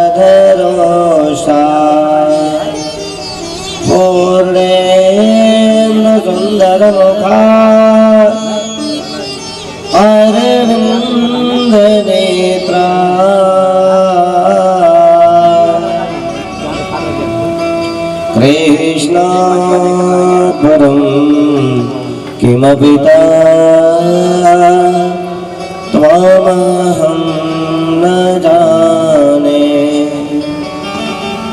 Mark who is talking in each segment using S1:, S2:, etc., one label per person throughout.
S1: पीताम्बराधरोषा पूर्णेन्दु सुन्दरमुखा अरविन्दनेत्रा कृष्णात् परं किमपि त्वमहं न जाने।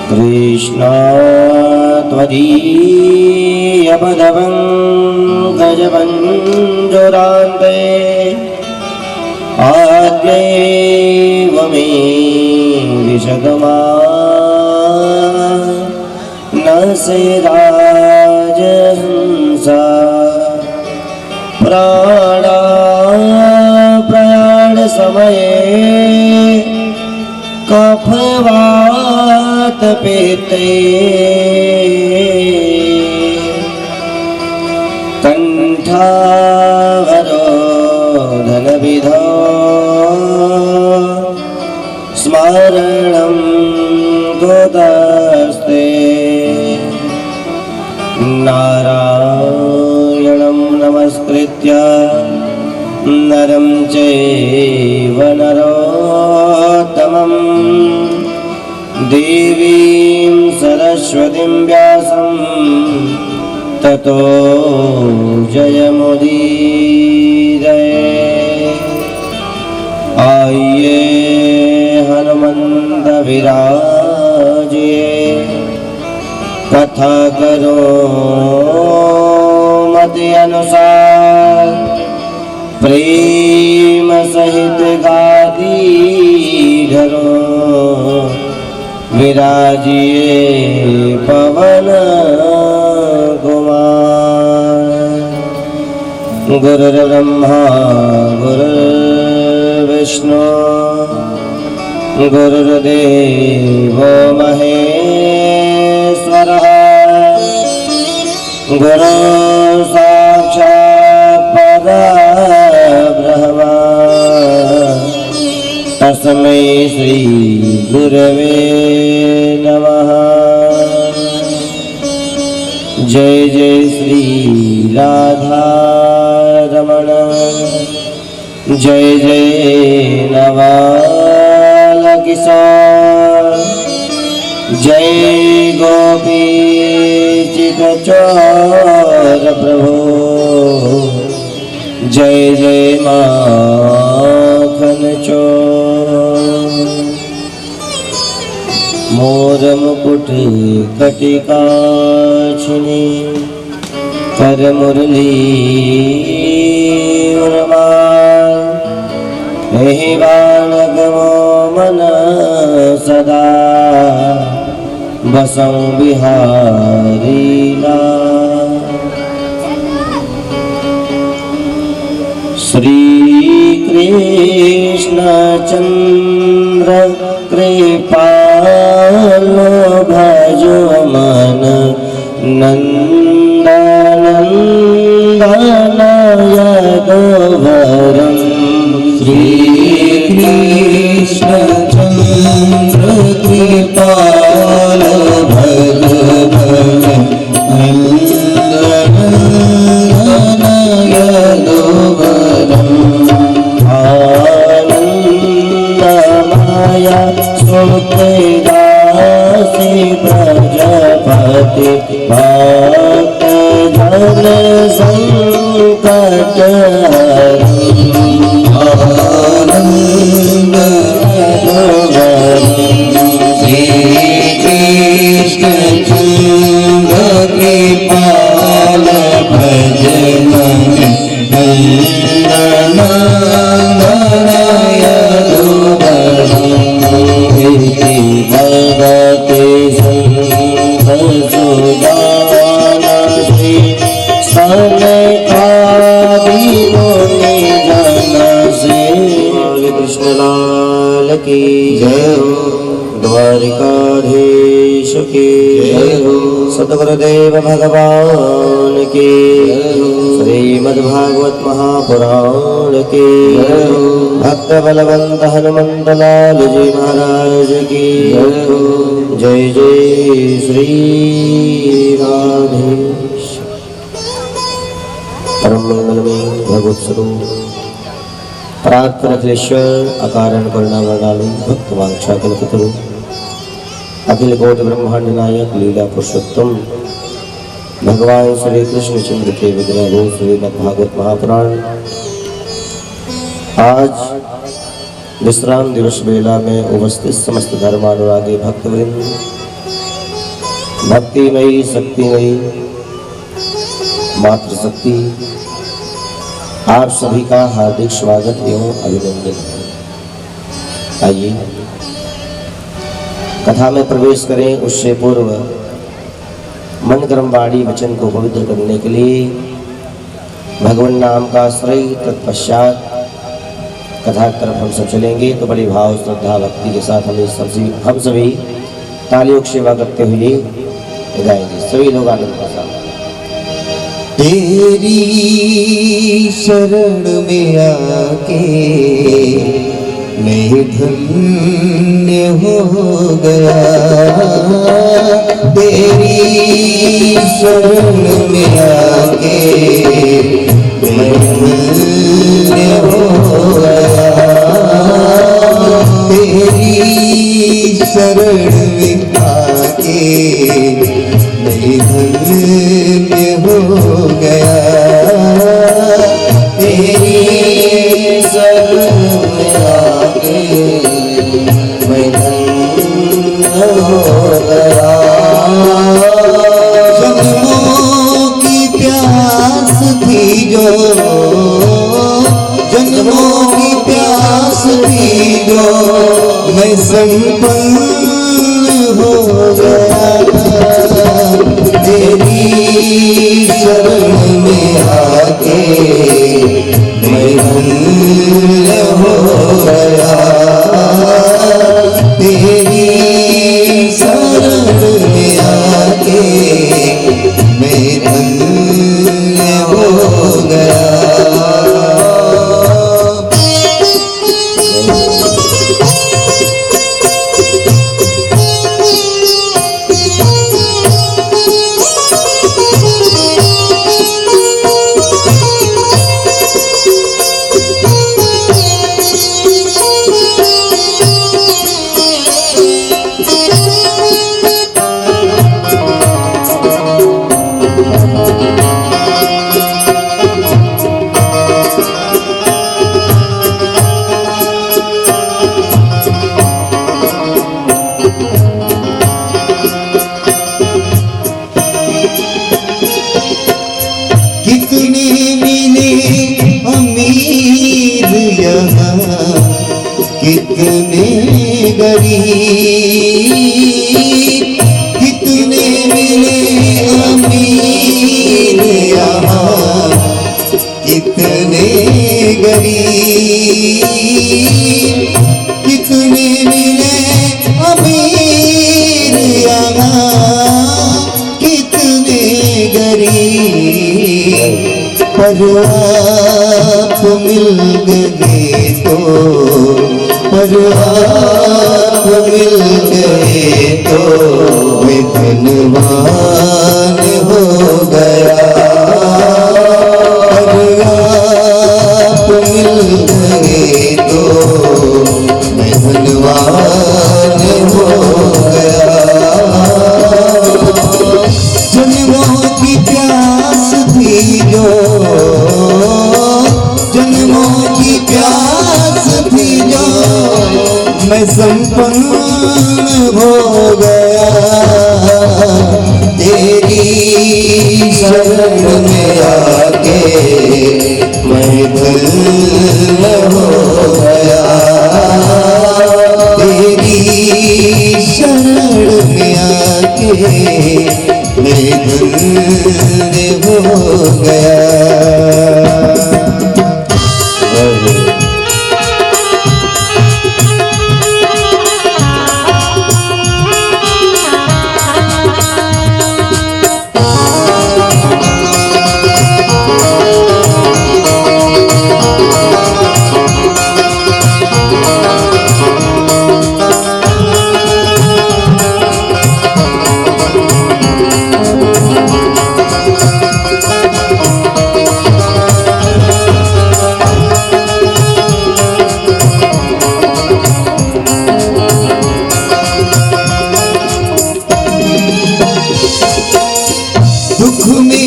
S1: कृष्णात् त्वदीयपदपङ्कजमञ्जुरान्ते आद्यैव मे विशतमा न सेराजहंसा प्रयाण समये कफवात पेते कंठावरोधन विधो स्मरणं कुतस्ते। नारायणं नमस्कृत्य नरं चैव नरोत्तमं देवीं सरस्वतीं व्यासं ततो जयमुदीरये। आइए हनुमंत विराजिए कथा करो मति अनुसार प्रेम सहित गादी धरो विराजिए पवन कुमार। गुरुर्ब्रह्मा गुरुर्विष्णु गुरुर्देवो महेश्वरः गुरु साक्षात् परब्रह्म तस्मै श्री गुरवे नमः। जय जय श्री राधा रमण जय जय नवाल किशोर जय गोपी चितचोर प्रभु जय जय माखन चोर। मोर मुकुट कटिकाक्षिणी कर मुरली उन्माल एहि बालक मो मन सदा बसं बिहारी लाल। श्री कृष्ण चंद्र कृपालो भजो मन नंदनंदन यदुवरम। श्री कृष्ण चंद्र कृपाल भज भज नंदनंदन यदुवरम। आनंदमय सुखदासी प्रजापति भक्त जन संकट आनंद श्री कृष्ण चंद्र कृपाल भज भगवते सुजानसी सनकादि मुनि जन से। कृष्ण लाल की जय हो द्वारिकाधीश की जय हो सद्गुरुदेव भगवान की, श्रीमद्भागवत महापुराण की, भक्त बलवंत हनुमंत लाल जी महाराज की जय जय श्री राधे। परम मंगलमय भगवत स्वरूप परात्पर अखिलेश्वर अकारण करुणा वर्णालु भक्त वांछा कल्पतरु अखिल कोटि ब्रह्मांड नायक लीला पुरुषोत्तम भगवान श्री कृष्ण चंद्र के विग्रह रूप श्रीमद्भागवत महापुराण आज विश्राम दिवस बेला में उपस्थित समस्त धर्मानुरागी भक्तवृंद, भक्तिमयी शक्तिमयी मातृशक्ति, आप सभी का हार्दिक स्वागत एवं अभिनंदन है। आइए कथा में प्रवेश करें। उससे पूर्व मन कर्म वाणी वचन को पवित्र करने के लिए भगवान नाम का आश्रय, तत्पश्चात कथा की तरफ हम सब चलेंगे। तो बड़ी भाव श्रद्धा भक्ति के साथ हम सभी तालियों की सेवा करते हुए गाएंगे। सभी लोग आनंद के साथ।
S2: तेरी शरण में आके मैं धन्य हो गया, तेरी शरण में आके मैं धन्य हो गया, तेरी शरण में आके मैं धन्य हो गया, तेरी शरण में आके मैं धन्य हो गया। जन्मों की प्यास थी जो, जन्मों की प्यास थी जो, मैं संपन्न हो गया, तेरी शरण में आके मैं धन्य हो गया, तेरी शरण में आके मैं धन्य हो गया। कितने गरीब, कितने मिले अमीर यहाँ, कितने गरीब, कितने मिले अमीर यहाँ, कितने गरीब, पर आप मिल गए तो, पर आप मिल गए तो मैं धनवान हो गया, पर आप मिल गए तो मैं धनवान हो गया। जन्मों की प्यास थी जो, जन्मों की प्यास थी जो, मैं संपन्न हो गया, तेरी शरण में आके मैं धन्य हो गया, तेरी शरण में आके मैं धन्य हो गया।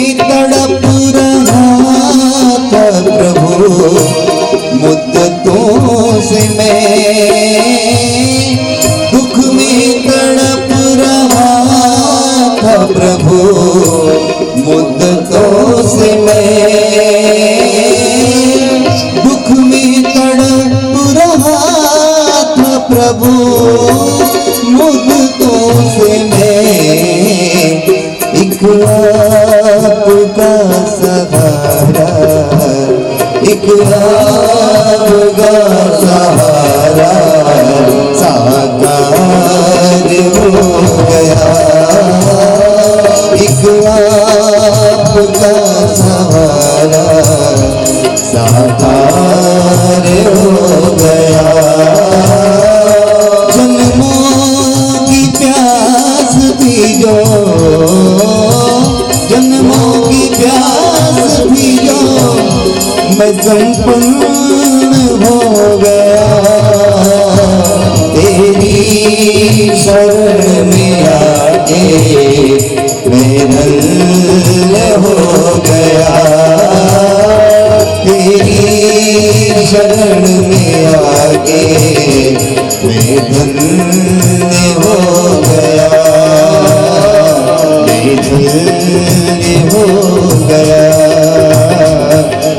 S2: में तड़प रहा था प्रभु मुद्दतों से मैं, दुख में तड़प रहा था प्रभु मुद्दतों से मैं, दुख में तड़प रहा था प्रभु मुद्दतों से मैं, एक आपका सहारा, एक आपका सहारा साकार हो गया, एक आपका सहारा साकार हो गया। जन्मों की प्यास थी जो, जन्मों की प्यास थी जो, मैं संपन्न हो गया, तेरी शरण में आके मैं धन्य हो गया, तेरी शरण में आके मैं धन्य हो गया, मैं धन्य हो गया,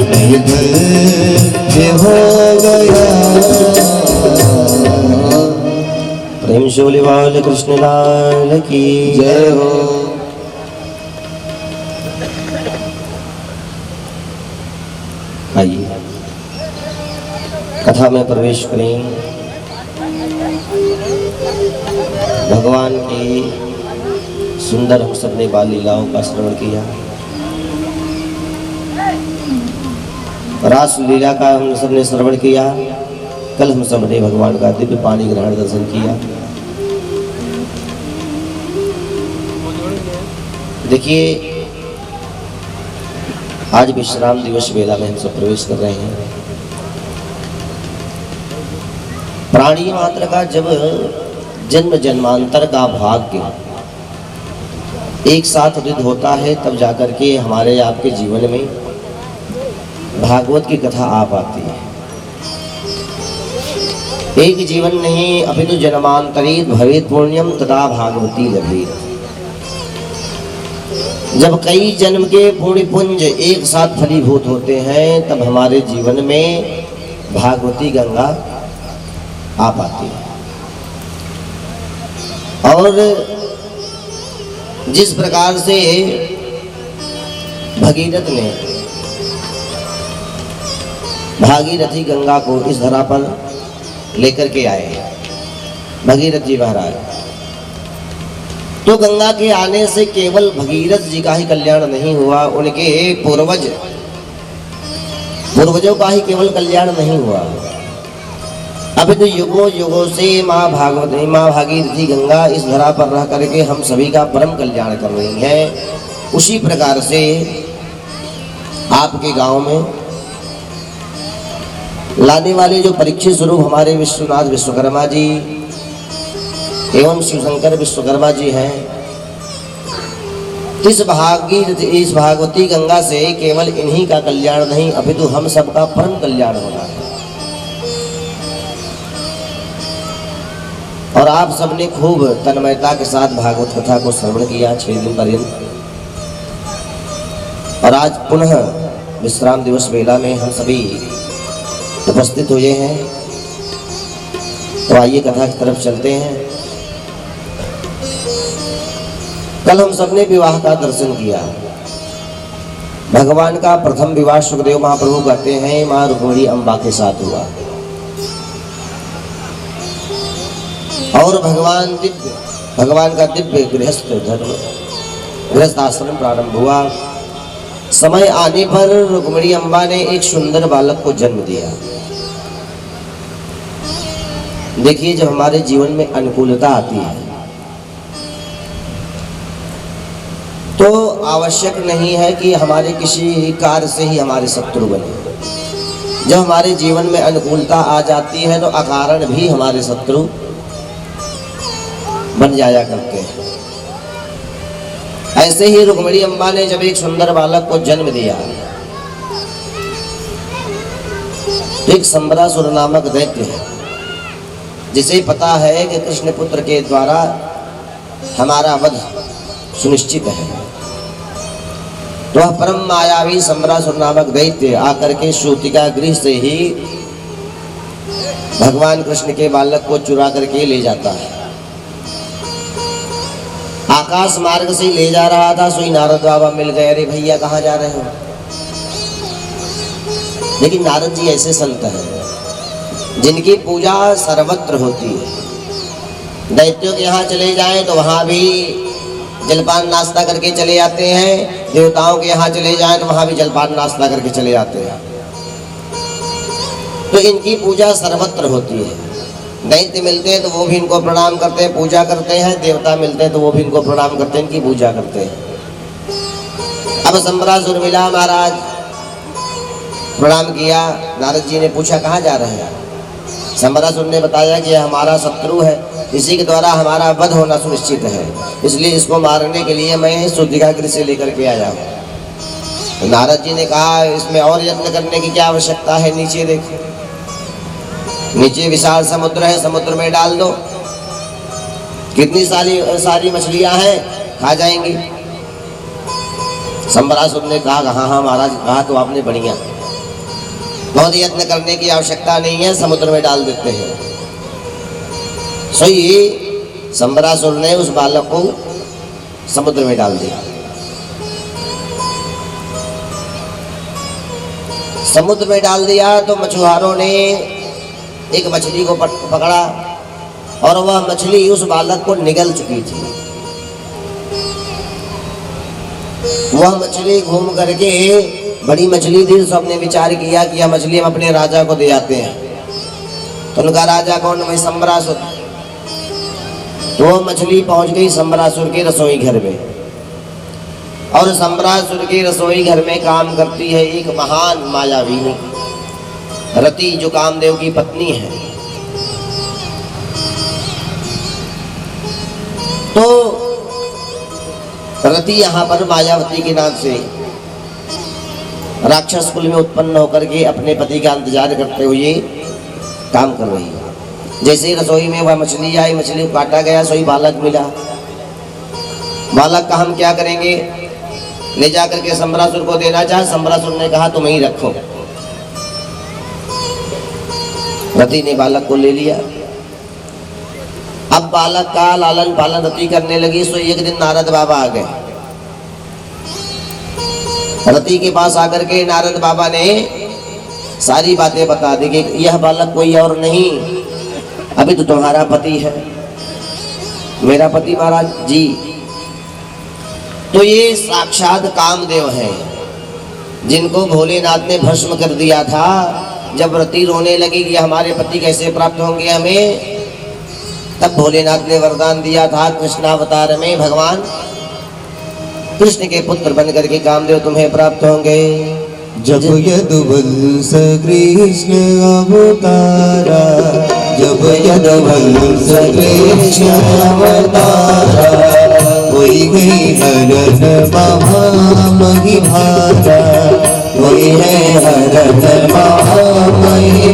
S2: मैं धन्य हो गया।
S1: प्रेम से बोले बाल कृष्ण लाल की
S2: जय हो।
S1: आइए कथा में प्रवेश करें। भगवान की सुंदर हम सबने बाल लीलाओं का श्रवण किया, रास लीला का हम सबने श्रवण किया। कल हम सबने भगवान का दिव्य पानी ग्रहण दर्शन किया। देखिए आज विश्राम दिवस वेला में हम सब प्रवेश कर रहे हैं। प्राणी मात्र का जब जन्म जन्मांतर का भाग्य एक साथ उदित होता है, तब जाकर के हमारे आपके जीवन में भागवत की कथा आ पाती है। एक जीवन नहीं अपितु जन्मांतरित भवेत पुण्यम तथा भागवती लभेत। जब कई जन्म के पुण्य पुंज एक साथ फलीभूत होते हैं, तब हमारे जीवन में भागवती गंगा आ पाती है। और जिस प्रकार से भगीरथ ने भागीरथी गंगा को इस धरा पर लेकर के आए, भगीरथ जी महाराज, तो गंगा के आने से केवल भगीरथ जी का ही कल्याण नहीं हुआ, उनके पूर्वजों का ही केवल कल्याण नहीं हुआ। अभी तो युगों युगों से माँ भागवती, माँ भागीरथी गंगा इस धरा पर रह करके हम सभी का परम कल्याण कर रही हैं। उसी प्रकार से आपके गांव में लाने वाले जो परीक्षित स्वरूप हमारे विश्वनाथ विश्वकर्मा जी एवं शिवशंकर विश्वकर्मा जी हैं, इस भागवती गंगा से केवल इन्हीं का कल्याण नहीं अपितु हम सबका परम कल्याण होना है। और आप सबने खूब तन्मयता के साथ भागवत कथा को श्रवण किया 6 दिन पर्यंत। और आज पुनः विश्राम दिवस वेला में हम सभी उपस्थित हुए हैं, तो आइए कथा की तरफ चलते हैं। कल हम सबने विवाह का दर्शन किया। भगवान का प्रथम विवाह सुखदेव महाप्रभु कहते हैं मां रुक्मिणी अम्बा के साथ हुआ, और भगवान का दिव्य गृहस्थ आश्रम प्रारंभ हुआ। समय आने पर रुक्मिणी अम्बा ने एक सुंदर बालक को जन्म दिया। देखिए, जब हमारे जीवन में अनुकूलता आती है तो आवश्यक नहीं है कि हमारे किसी कार्य से ही हमारे शत्रु बने। जब हमारे जीवन में अनुकूलता आ जाती है तो अकारण भी हमारे शत्रु बन जाया करते हैं। ऐसे ही रुक्मिणी अम्बा ने जब एक सुंदर बालक को जन्म दिया तो एक संबरासुर नामक दैत्य है, जिसे पता है कि कृष्ण पुत्र के द्वारा हमारा वध सुनिश्चित है, तो वह परम मायावी संबरासुर नामक दैत्य आकर के श्रुतिका गृह से ही भगवान कृष्ण के बालक को चुरा करके ले जाता है। आकाश मार्ग से ले जा रहा था, सोई नारद बाबा मिल गए। अरे भैया कहाँ जा रहे हो? लेकिन नारद जी ऐसे संत हैं जिनकी पूजा सर्वत्र होती है। दैत्यों के यहाँ चले जाएं तो वहाँ भी जलपान नाश्ता करके चले आते हैं, देवताओं के यहाँ चले जाएं तो वहाँ भी जलपान नाश्ता करके चले आते हैं। तो इनकी पूजा सर्वत्र होती है। दैत्य मिलते हैं तो वो भी इनको प्रणाम करते हैं, पूजा करते हैं। देवता मिलते हैं तो वो भी इनको प्रणाम करते हैं, इनकी पूजा करते हैं। अब संबरासुर मिला, महाराज प्रणाम किया। नारद जी ने पूछा कहाँ जा रहे हैं? संबरासुर ने बताया कि हमारा शत्रु है, इसी के द्वारा हमारा वध होना सुनिश्चित है, इसलिए इसको मारने के लिए मैं श्रुतिका गृह से लेकर के आया हूँ। तो नारद जी ने कहा इसमें और यत्न करने की क्या आवश्यकता है? नीचे देखो, नीचे विशाल समुद्र है, समुद्र में डाल दो। कितनी सारी मछलियां हैं, खा जाएंगी। संबरासुर ने कहा हाँ हाँ महाराज, कहा तो आपने बढ़िया, बहुत यत्न करने की आवश्यकता नहीं है, समुद्र में डाल देते हैं। सही संबरासुर ने उस बालक को समुद्र में डाल दिया। समुद्र में डाल दिया तो मछुआरों ने एक मछली को पकड़ा और वह मछली उस बालक को निगल चुकी थी। वह मछली घूम करके बड़ी मछली थी, सबने विचार किया कि यह मछली हम अपने राजा को दे आते हैं। तो उनका राजा कौन? भाई संबरासुर। तो वह मछली पहुंच गई संबरासुर के रसोई घर में, और संबरासुर के रसोई घर में काम करती है एक महान मायाविनी रति, जो कामदेव की पत्नी है। तो रति यहाँ पर मायावती के नाम से राक्षस कुल में उत्पन्न होकर के अपने पति का इंतजार करते हुए काम कर रही है। जैसे ही रसोई में वह मछली आई, मछली को काटा गया, सोई बालक मिला। बालक का हम क्या करेंगे? ले जाकर के संबरासुर को देना चाहे। संबरासुर ने कहा तुम ही रखो। रति ने बालक को ले लिया। अब बालक का लालन पालन रति करने लगी। सो एक दिन नारद बाबा आ गए। रति के पास आकर के नारद बाबा ने सारी बातें बता दी कि यह बालक कोई और नहीं, अभी तो तुम्हारा पति है। मेरा पति? महाराज जी। तो ये साक्षात कामदेव है, जिनको भोलेनाथ ने भस्म कर दिया था। जब रति रोने लगी कि हमारे पति कैसे प्राप्त होंगे हमें, तब भोलेनाथ ने वरदान दिया था कृष्णावतार में भगवान कृष्ण के पुत्र बन करके कामदेव तुम्हें प्राप्त होंगे।
S2: जब यदुवंश कृष्ण अवतारा, जब यदुवंश कृष्ण अवतारा, कोई गई हरन महामहिमारा, कोई है हरन महामहिमारा।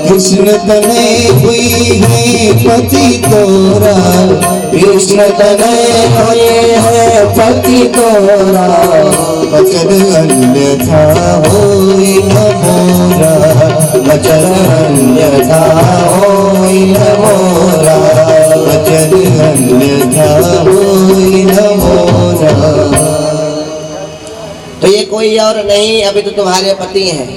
S2: कृष्ण तनय हुई है पति तोरा, कृष्ण तनय हुए है पति तोरा। वचन अन्यथा होई न मोरा, वचन अन्यथा होई न मोरा, वचन अन्यथा होई न मोरा।
S1: तो ये कोई और नहीं, अभी तो तुम्हारे पति हैं।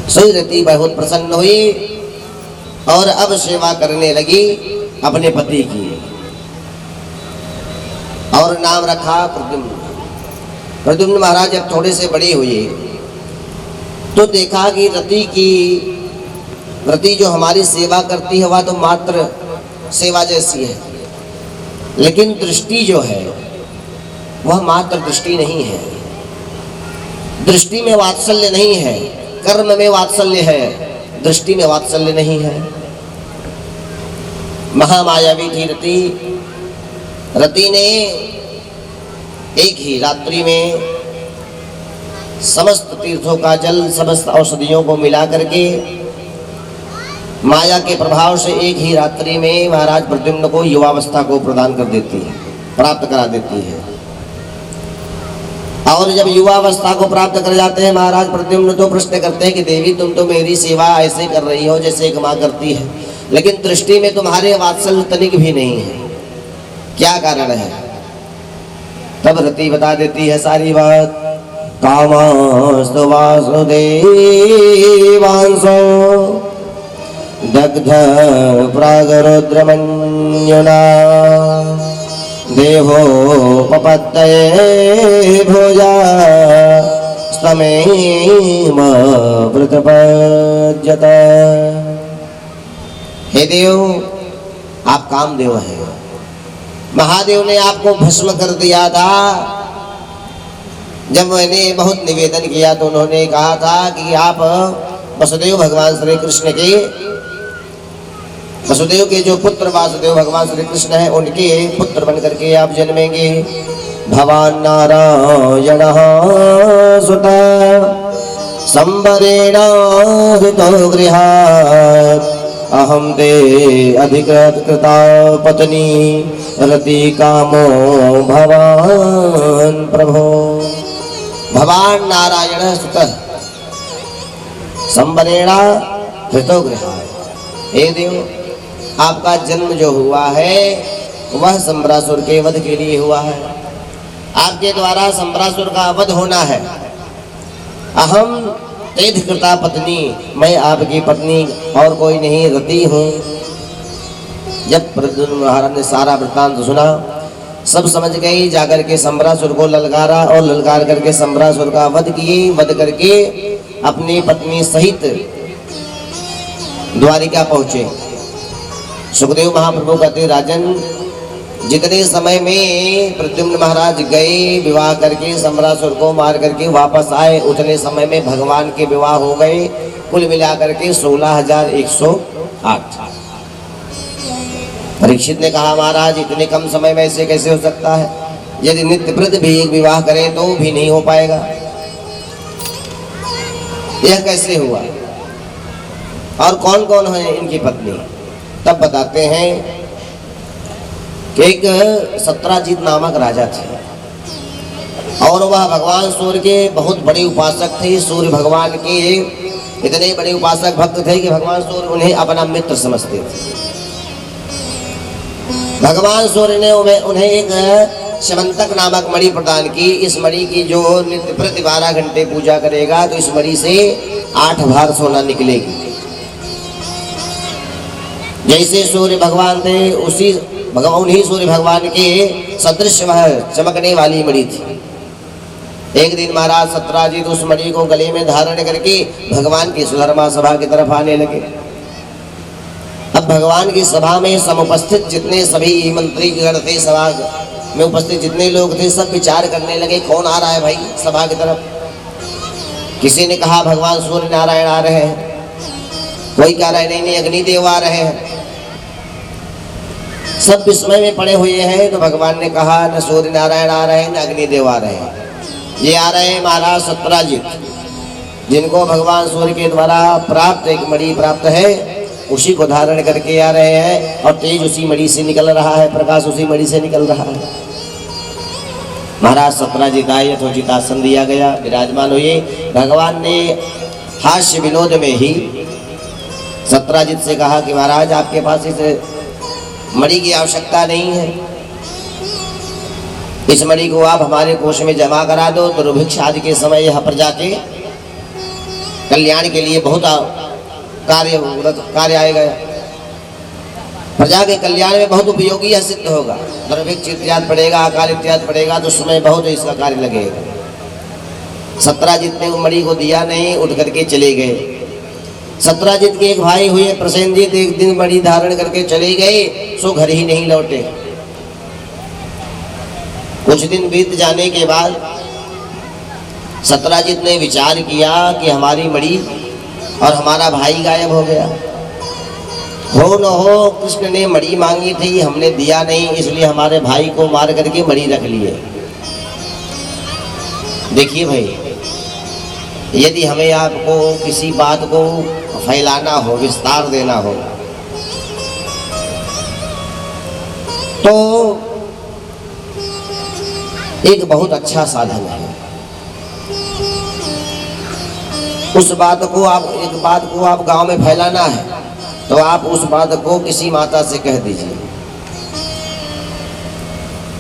S1: सही रति बहुत प्रसन्न हुई और अब सेवा करने लगी अपने पति की, और नाम रखा प्रद्युम्न। प्रद्युम्न महाराज जब थोड़े से बड़ी हुई तो देखा कि रति जो हमारी सेवा करती है वह तो मात्र सेवा जैसी है, लेकिन दृष्टि जो है वह मात्र दृष्टि नहीं है। दृष्टि में वात्सल्य नहीं है, कर्म में वात्सल्य है, दृष्टि में वात्सल्य नहीं है। महामायावी थी रति, रति ने एक ही रात्रि में समस्त तीर्थों का जल, समस्त औषधियों को मिला करके माया के प्रभाव से एक ही रात्रि में महाराज प्रद्युम्न को युवावस्था को प्रदान कर देती है, प्राप्त करा देती है। और जब युवावस्था को प्राप्त कर जाते हैं महाराज प्रद्युम्न तो प्रश्न करते हैं कि देवी तुम तो मेरी सेवा ऐसे कर रही हो जैसे एक माँ करती है, लेकिन दृष्टि में तुम्हारे वात्सल्य तनिक भी नहीं है, क्या कारण है? तब रति बता देती है सारी बात। कामस्तु वासुदेवांसो दग्ध प्रागरुद्रमन्युना देवो पपत्तये भोजा स्तमेम प्रतपज्यत। हे देव, आप कामदेव हैं। महादेव ने आपको भस्म कर दिया था। जब मैंने बहुत निवेदन किया तो उन्होंने कहा था कि आप वसुदेव भगवान श्री कृष्ण के, वसुदेव के जो पुत्र वासुदेव भगवान श्री कृष्ण है उनके पुत्र बन करके आप जन्मेंगे। भवान नारायण सुता संबरेण हृतो गृहात् अहम ते अधिकृत कृता पत्नी रति कामो भवान प्रभो। भवान नारायण सुतः संबरेण हृतो गृहात्। हे देव, आपका जन्म जो हुआ है वह संबरासुर के वध के लिए हुआ है। आपके द्वारा संबरासुर का वध होना है। अहम तेज कृता पत्नी, मैं आपकी पत्नी और कोई नहीं, रति हूँ। जब प्रद्युम्न महाराज ने सारा वृत्तांत सुना, सब समझ गए, जाकर के संबरासुर को ललकारा और ललकार करके संबरासुर का वध किए। वध करके अपनी पत्नी सहित द्वारिका पहुंचे। सुखदेव महाप्रभु कहते, राजन, जितने समय में प्रद्युम्न महाराज गए विवाह करके संबरासुर को मार करके वापस आए, उतने समय में भगवान के विवाह हो गए। कुल मिलाकर के 16,108। परीक्षित ने कहा, महाराज इतने कम समय में ऐसे कैसे हो सकता है? यदि नित्य प्रति भी एक विवाह करें तो भी नहीं हो पाएगा, यह कैसे हुआ? और कौन कौन है इनकी पत्नी? तब बताते हैं कि एक सत्राजित नामक राजा थे और वह भगवान सूर्य के बहुत बड़े उपासक थे। सूर्य भगवान के इतने बड़े उपासक भक्त थे कि भगवान सूर्य उन्हें अपना मित्र समझते थे। भगवान सूर्य ने उन्हें एक शमंतक नामक मणि प्रदान की। इस मणि की जो नित्य प्रति 12 घंटे पूजा करेगा तो इस मणि से 8 भार सोना निकलेगी। जैसे सूर्य भगवान थे उन्हीं सूर्य भगवान के सदृश वह चमकने वाली मणि थी। एक दिन महाराज सत्राजित उस मणि को गले में धारण करके भगवान की सुधर्मा सभा की तरफ आने लगे। अब भगवान की सभा में समुपस्थित जितने सभी मंत्री गण थे, सभा में उपस्थित जितने लोग थे, सब विचार करने लगे कौन आ रहा है भाई सभा की तरफ। किसी ने कहा भगवान सूर्य नारायण आ रहे हैं, कोई कह रहा है नहीं अग्निदेव आ रहे हैं। सब विस्मय में पड़े हुए हैं। तो भगवान ने कहा न सूर्य नारायण आ रहे हैं न अग्निदेव आ रहे हैं, ये आ रहे हैं महाराज सत्राजित, जिनको भगवान सूर्य के द्वारा प्राप्त एक मणि प्राप्त है, उसी को धारण करके आ रहे हैं। और तेज उसी मणि से निकल रहा है, प्रकाश उसी मणि से निकल रहा है। महाराज सत्राजित आए, यथोचित आसन दिया गया, विराजमान हुए। भगवान ने हास्य विनोद में ही सत्राजित से कहा कि महाराज आपके पास इस मणि की आवश्यकता नहीं है, इस मणि को आप हमारे कोष में जमा करा दो, दुर्भिक्ष आदि के समय यह प्रजा के कल्याण के लिए बहुत कार्य आएगा, प्रजा के कल्याण में बहुत उपयोगी यह सिद्ध होगा। दुर्भिक्ष इत्यादि पड़ेगा, अकाल इत्यादि पड़ेगा तो उसमें बहुत इसका कार्य लगेगा। सत्राजित ने मणि को दिया नहीं, उठ करके चले गए। सत्राजित के एक भाई हुए प्रसेनजीत, एक दिन मणि धारण करके चले गए, सो घर ही नहीं लौटे। कुछ दिन बीत जाने के बाद सत्राजित ने विचार किया कि हमारी मणि और हमारा भाई गायब हो गया। हो न हो कृष्ण ने मणि मांगी थी, हमने दिया नहीं, इसलिए हमारे भाई को मार करके मणि रख लिए। देखिए भाई, यदि हमें आपको किसी बात को फैलाना हो, विस्तार देना हो, तो एक बहुत अच्छा साधन है। उस बात को आप, एक बात को आप गांव में फैलाना है तो आप उस बात को किसी माता से कह दीजिए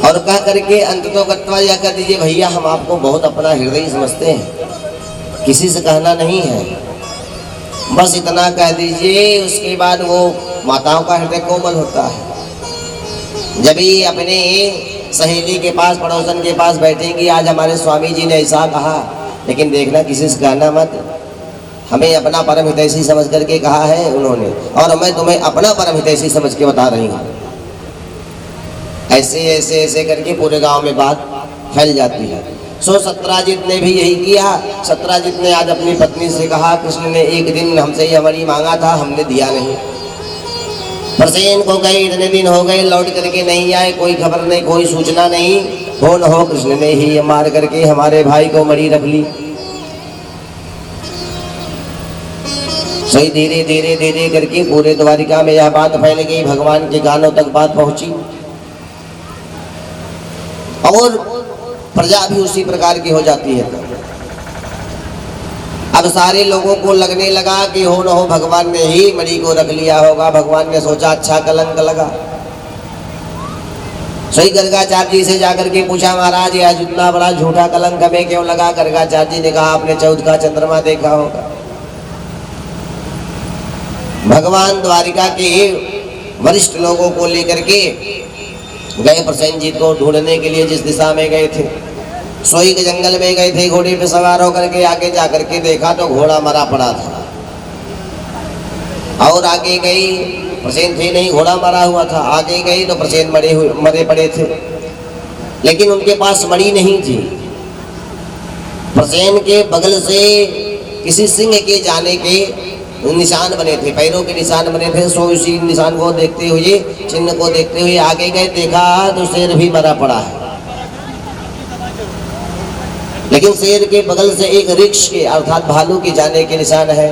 S1: और कह करके अंततः गत्वा या कह दीजिए भैया हम आपको बहुत अपना हृदय समझते हैं, किसी से कहना नहीं है, बस इतना कह दीजिए। उसके बाद वो माताओं का हृदय कोमल होता है। जब ही अपने सहेली के पास, पड़ोसन के पास बैठेंगी, आज हमारे स्वामी जी ने ऐसा कहा, लेकिन देखना किसी से कहना मत, हमें अपना परम हितैषी समझ करके कहा है उन्होंने, और मैं तुम्हें अपना परम हितैषी समझ के बता रही हूँ। ऐसे ऐसे ऐसे करके पूरे गांव में बात फैल जाती है। सो सत्राजित ने भी यही किया। सत्राजित ने आज अपनी पत्नी से कहा, कृष्ण ने एक दिन हमसे ये मणि मांगा था, हमने दिया नहीं। प्रसेन को गए, इतने दिन हो गए, लौट करके नहीं आए, कोई खबर नहीं, कोई सूचना नहीं। हो न हो कृष्ण ने ही मार करके हमारे भाई को मणि रख ली। सही धीरे धीरे धीरे करके पूरे द्वारिका में यह बात फैल गई, भगवान के कानों तक बात पहुंची और प्रजा भी उसी प्रकार की हो जाती है। अब सारे लोगों को लगने लगा कि हो न हो भगवान ने ही मणि को रख लिया होगा। भगवान ने सोचा अच्छा कलंक लगा। सही गर्गाचार्य जी से जाकर के पूछा, महाराज यह जितना बड़ा झूठा कलंक हमें क्यों लगा? गर्गाचार्य जी ने कहा, आपने चौथ का चंद्रमा देखा होगा। भगवान द्वारिका के वरिष्ठ लोगों को लेकर के गए प्रसेनजीत को ढूंढने के लिए, जिस दिशा में गए थे। सोई के जंगल में गए थे, घोड़े पे सवार होकर के आगे जाकर के देखा तो घोड़ा मरा पड़ा था। और आगे गई, प्रसेन थे नहीं, घोड़ा मरा हुआ था। आगे गई तो प्रसेन मरे पड़े थे, लेकिन उनके पास मणि नहीं थी। प्रसेन के बगल से किसी सिंह के जाने के निशान बने थे, पैरों के निशान बने थे। सो उसी निशान को देखते हुए, चिन्ह को देखते हुए आगे गए, देखा तो शेर भी मरा पड़ा है। लेकिन शेर के बगल से एक वृक्ष के अर्थात भालू के जाने के निशान है,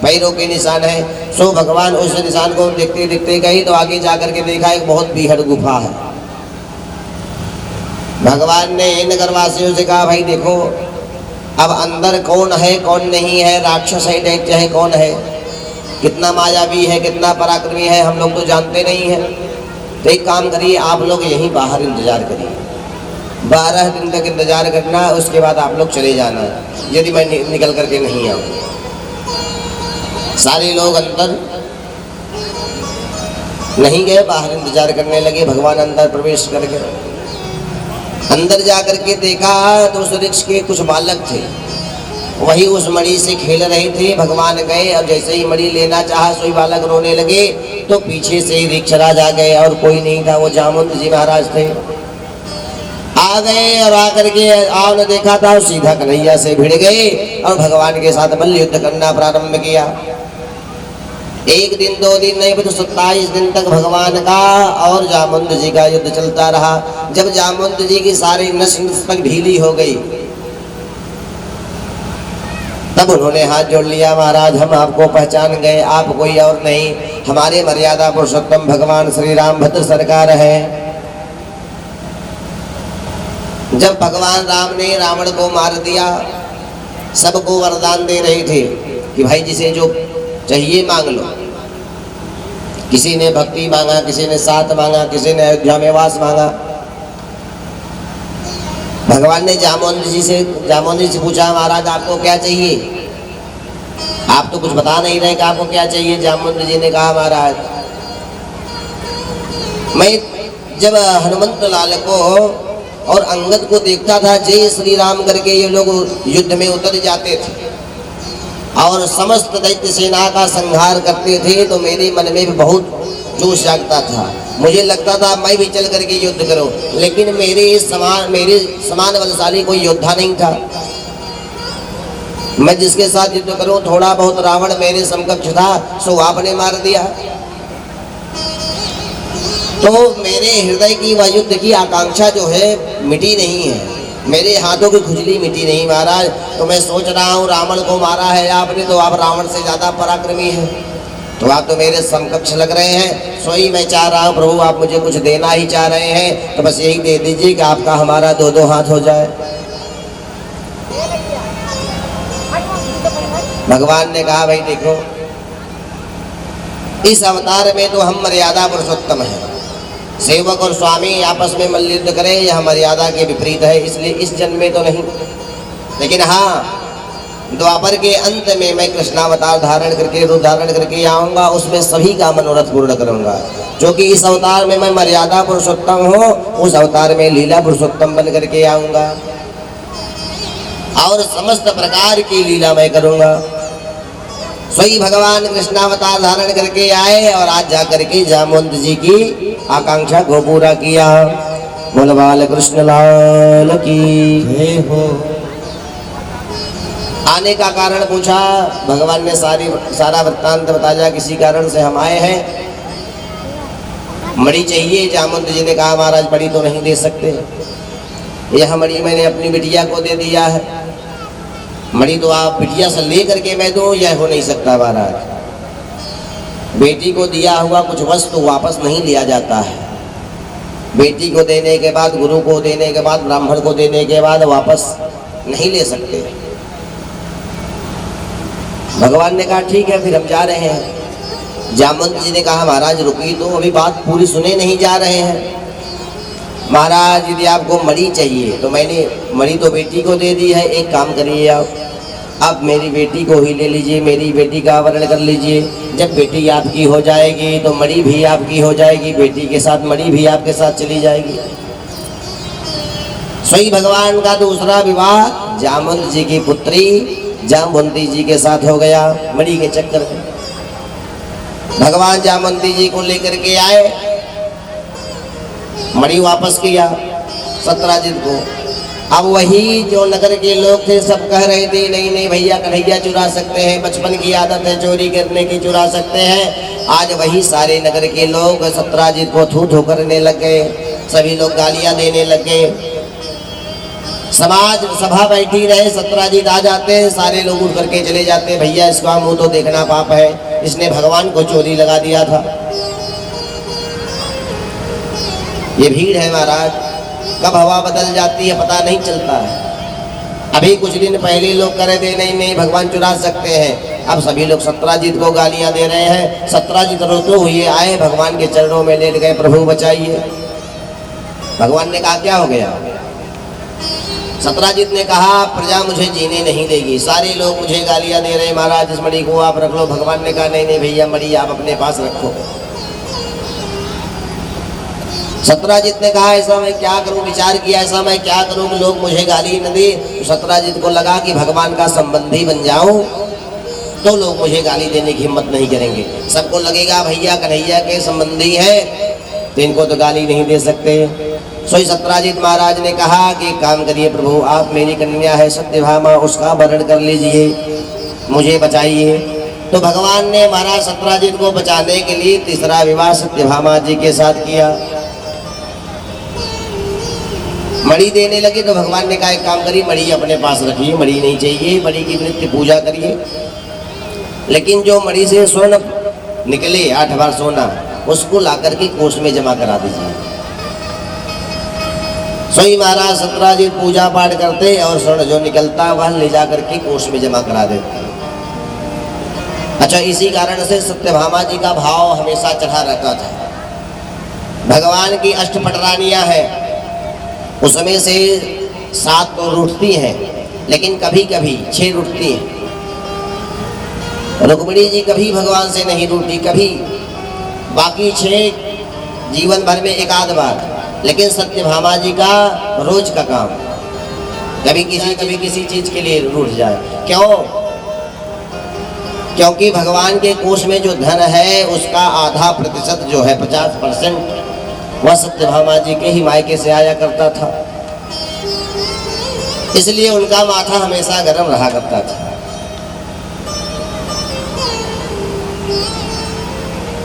S1: पैरों के निशान है। सो भगवान उस निशान को देखते देखते गए तो आगे जाकर के देखा एक बहुत बीहड़ गुफा है। भगवान ने नगरवासियों से कहा, भाई देखो अब अंदर कौन है कौन नहीं है, राक्षस है दैत्य है, कौन है, कितना मायावी है, कितना पराक्रमी है, हम लोग तो जानते नहीं है। तो एक काम करिए, आप लोग यहीं बाहर इंतजार करिए, 12 दिन तक इंतजार करना, उसके बाद आप लोग चले जाना यदि मैं निकल करके नहीं आऊँ। सारे लोग अंदर नहीं गए, बाहर इंतजार करने लगे। भगवान अंदर प्रवेश कर गए। अंदर जाकर के देखा तो उस वृक्ष के कुछ बालक थे, वही उस मणि से खेल रहे थे। भगवान गए और जैसे ही मणि लेना चाहा, सोई बालक रोने लगे तो पीछे से ही वृक्षराज आ गए और कोई नहीं था, वो जामुन जी महाराज थे। आ गए और आकर के आपने देखा था सीधा कन्हैया से भिड़ गए और भगवान के साथ मल्ल युद्ध करना प्रारंभ किया। एक दिन 2 दिन नहीं, तो 27 दिन तक भगवान का और जामुन जी का युद्ध चलता रहा। जब जामुन जी की सारी नस तक ढीली हो गई, तब उन्होंने हाथ जोड़ लिया, महाराज हम आपको पहचान गए, आप कोई और नहीं, हमारे मर्यादा पुरुषोत्तम भगवान श्री रामभद्र सरकार है। जब भगवान राम ने रावण को मार दिया, सबको वरदान दे रहे थे कि भाई जिसे जो चाहिए मांग लो। किसी ने भक्ति मांगा, किसी ने साथ मांगा, किसी ने अयोध्या में वास मांगा। भगवान ने जामुन जी से पूछा, महाराज आपको क्या चाहिए? आप तो कुछ बता नहीं रहे कि आपको क्या चाहिए। जामुन जी ने कहा, महाराज मैं जब हनुमंत लाल को और अंगद को देखता था, जय श्री राम करके ये लोग युद्ध में उतर जाते थे और समस्त दैत्य सेना का संहार करते थे, तो मेरे मन में भी बहुत जोश जागता था। मुझे लगता था मैं भी चल करके युद्ध करूं, लेकिन मेरे समान बलशाली कोई योद्धा नहीं था। मैं जिसके साथ युद्ध करूं, थोड़ा बहुत रावण मेरे समकक्ष था, सो आपने मार दिया। तो मेरे हृदय की वह युद्ध की आकांक्षा जो है मिटी नहीं है, मेरे हाथों की खुजली मिटी नहीं महाराज। तो मैं सोच रहा हूँ रावण को मारा है आपने, तो आप रावण से ज़्यादा पराक्रमी है, तो आप तो मेरे समकक्ष लग रहे हैं। सोई मैं चाह रहा हूँ प्रभु आप मुझे कुछ देना ही चाह रहे हैं, तो बस यही दे दीजिए कि आपका हमारा दो दो हाथ हो जाए। भगवान ने कहा भाई देखो, इस अवतार में तो हम मर्यादा पुरुषोत्तम हैं, सेवक और स्वामी आपस में मल्लयुद्ध करें यह मर्यादा के विपरीत है, इसलिए इस जन्म में तो नहीं। लेकिन हाँ, द्वापर के अंत में मैं कृष्णावतार धारण करके रूप धारण करके आऊँगा, उसमें सभी का मनोरथ पूर्ण करूँगा। क्योंकि इस अवतार में मैं मर्यादा पुरुषोत्तम हूँ, उस अवतार में लीला पुरुषोत्तम बन करके आऊँगा और समस्त प्रकार की लीला मैं करूँगा। सोई भगवान कृष्णावतार धारण करके आए और आज जा करके जामवंत जी की आकांक्षा को पूरा किया। बोल बाल कृष्ण लाल की जय हो। आने का कारण पूछा, भगवान ने सारा वृत्तांत बताया, किसी कारण से हम आए हैं, मणि चाहिए। जामवंत जी ने कहा महाराज मणि तो नहीं दे सकते, यह मणि मैंने अपनी बिटिया को दे दिया है, मणि तो आप बिटिया से ले करके मैं दूं, यह हो नहीं सकता महाराज। बेटी को दिया हुआ कुछ वस्तु वापस नहीं लिया जाता है, बेटी को देने के बाद, गुरु को देने के बाद, ब्राह्मण को देने के बाद वापस नहीं ले सकते। भगवान ने कहा ठीक है फिर हम जा रहे हैं। जामवंत जी ने कहा महाराज रुकिए तो, अभी बात पूरी सुने नहीं जा रहे हैं। महाराज यदि आपको मणि चाहिए तो मैंने मणि तो बेटी को दे दी है, एक काम करिए आप मेरी बेटी को ही ले लीजिए, मेरी बेटी का आवरण कर लीजिए। जब बेटी आपकी हो जाएगी तो मणि भी आपकी हो जाएगी, बेटी के साथ मणि भी आपके साथ चली जाएगी। सोई भगवान का दूसरा विवाह जामवंत जी की पुत्री जामवंती जी के साथ हो गया मणि के चक्कर में। भगवान जामवंती जी को लेकर के आए, मणि वापस किया सत्राजित को। अब वही जो नगर के लोग थे सब कह रहे थे नहीं नहीं भैया कन्हैया चुरा सकते हैं, बचपन की आदत है चोरी करने की, चुरा सकते हैं। आज वही सारे नगर के लोग सत्राजित को थू थू करने लग गए, सभी लोग गालियां देने लग गए। समाज सभा बैठी रहे, सत्राजित आ जाते हैं, सारे लोग उठ करके चले जाते, भैया इसका मुंह तो देखना पाप है, इसने भगवान को चोरी लगा दिया था। ये भीड़ है महाराज, कब हवा बदल जाती है पता नहीं चलता है। अभी कुछ दिन पहले लोग करे थे नहीं नहीं भगवान चुरा सकते हैं, अब सभी लोग सत्राजित को गालियां दे रहे हैं। सत्राजित रोते हुए आए, भगवान के चरणों में लेट गए, प्रभु बचाइए। भगवान ने कहा क्या हो गया? सत्राजित ने कहा प्रजा मुझे जीने नहीं देगी, सारे लोग मुझे गालियां दे रहे हैं, महाराज इस मणि को आप रख लो। भगवान ने कहा नहीं नहीं भैया मणि आप अपने पास रखो। सत्राजित ने कहा ऐसा मैं क्या करूं, विचार किया ऐसा मैं क्या करूं कि लोग मुझे गाली न दे। तो सत्राजित को लगा कि भगवान का संबंधी बन जाऊं तो लोग मुझे गाली देने की हिम्मत नहीं करेंगे, सबको लगेगा भैया कन्हैया के संबंधी है तो इनको तो गाली नहीं दे सकते। सोई सत्राजित महाराज ने कहा कि एक काम करिए प्रभु, आप मेरी कन्या है सत्यभामा, उसका वरण कर लीजिए, मुझे बचाइए। तो भगवान ने महाराज सत्राजित को बचाने के लिए तीसरा विवाह सत्यभामा जी के साथ किया। मणि देने लगे तो भगवान ने कहा एक काम करिए मणि अपने पास रखिए, मणि नहीं चाहिए, मणि की नित्य पूजा करिए। लेकिन जो मणि से स्वर्ण निकले 8 बार सोना, उसको लाकर के कोष में जमा करा दीजिए। सोई महाराज सत्राजित पूजा पाठ करते और स्वर्ण जो निकलता वह ले जा करके कोष में जमा करा देते। अच्छा, इसी कारण से सत्यभामा जी का भाव हमेशा चढ़ा रहता था। भगवान की अष्टपटरानियां हैं, उसमें से 7 तो रूठती हैं, लेकिन कभी कभी 6 रूठती हैं। रुक्मिणी जी कभी भगवान से नहीं रूठी, कभी, बाकी 6 जीवन भर में 1 आध बार। लेकिन सत्यभामा जी का रोज का काम, कभी किसी चीज के लिए रूठ जाए। क्यों? क्योंकि भगवान के कोष में जो धन है उसका आधा प्रतिशत जो है 50% वह सत्यभामा जी के ही मायके से आया करता था, इसलिए उनका माथा हमेशा गर्म रहा करता था।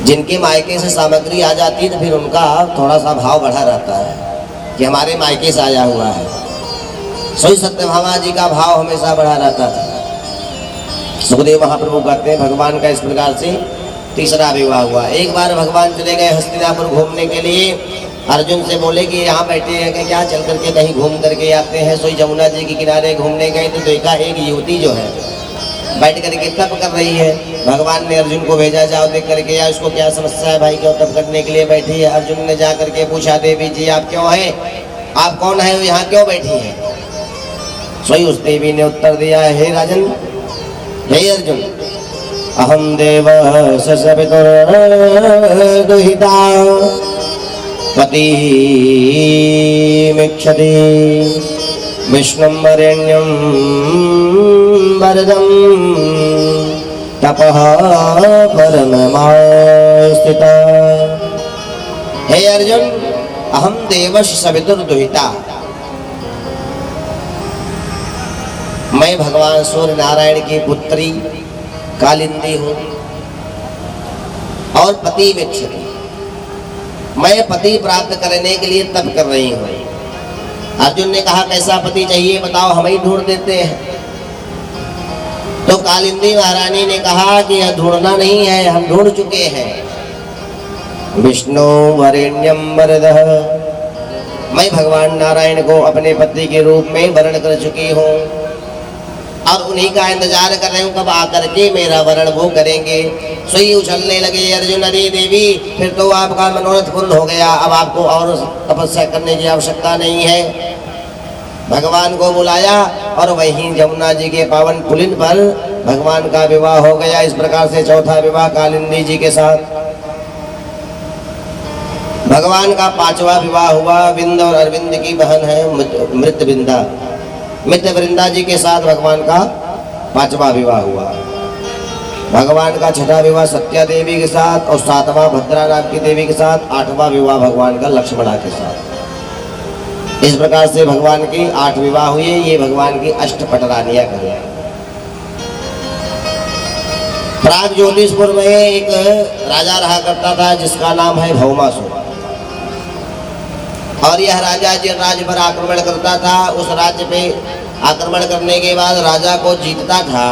S1: जिनके मायके से सामग्री आ जाती है तो फिर उनका थोड़ा सा भाव बढ़ा रहता है कि हमारे मायके से आया हुआ है। सोई सत्यभामा जी का भाव हमेशा बढ़ा रहता था। सुखदेव महाप्रभु कहते हैं भगवान का इस प्रकार से तीसरा विवाह हुआ। एक बार भगवान चले गए हस्तिनापुर घूमने के लिए। अर्जुन से बोले कि यहाँ बैठे हैं कि क्या, चल करके कहीं घूम करके आते हैं। सोई जमुना जी के किनारे घूमने गए तो देखा एक युवती जो है बैठ करके तप कर रही है। भगवान ने अर्जुन को भेजा, जाओ देख करके या उसको क्या समस्या है भाई, क्यों तप करने के लिए बैठी है। अर्जुन ने जा करके पूछा, देवी जी आप क्यों हैं, आप कौन है, यहाँ क्यों बैठी है। सोई उस देवी ने उत्तर दिया, हे राजन, हे अर्जुन, अहम देव सवितुर्दुहिता पतिमिच्छति विष्णुं वरेण्यं वरदं तपः परममास्थिता। हे अर्जुन, अहम देवश सवितुर्दुहिता, मैं भगवान सूर्य नारायण की पुत्री कालिंदी हूँ और पति विच्छति, मैं पति प्राप्त करने के लिए तप कर रही हूँ। अर्जुन ने कहा कैसा पति चाहिए बताओ, हम ही ढूंढ देते हैं। तो कालिंदी महारानी ने कहा कि यह ढूंढना नहीं है, हम ढूंढ चुके हैं। विष्णु वरेण्यम वरदः, मैं भगवान नारायण को अपने पति के रूप में वर्ण कर चुकी हूँ और उन्हीं का इंतजार कर रहे हूँ कब आकर के मेरा वर्ण वो करेंगे। सोई उछलने लगे अर्जुन, अरे देवी फिर तो आपका मनोरथ पूर्ण हो गया, अब आपको और तपस्या करने की आवश्यकता नहीं है। भगवान को बुलाया और वहीं जमुना जी के पावन पुलिन पर भगवान का विवाह हो गया। इस प्रकार से चौथा विवाह कालिंदी जी के साथ। भगवान का पांचवा विवाह हुआ विंद और अरविंद की बहन है मृतविंदा, मित्रवृंदा जी के साथ भगवान का पांचवा विवाह हुआ। भगवान का छठा विवाह सत्या देवी के साथ और सातवां भद्रा नाम की देवी के साथ। आठवां विवाह भगवान का लक्ष्मणा के साथ। इस प्रकार से भगवान की 8 विवाह हुए। ये भगवान की अष्टपटरानियां कहे। प्राग ज्योतिषपुर में एक राजा रहा करता था जिसका नाम है भौमासुर, और यह राजा जिस राज्य पर आक्रमण करता था उस राज्य पे आक्रमण करने के बाद राजा को जीतता था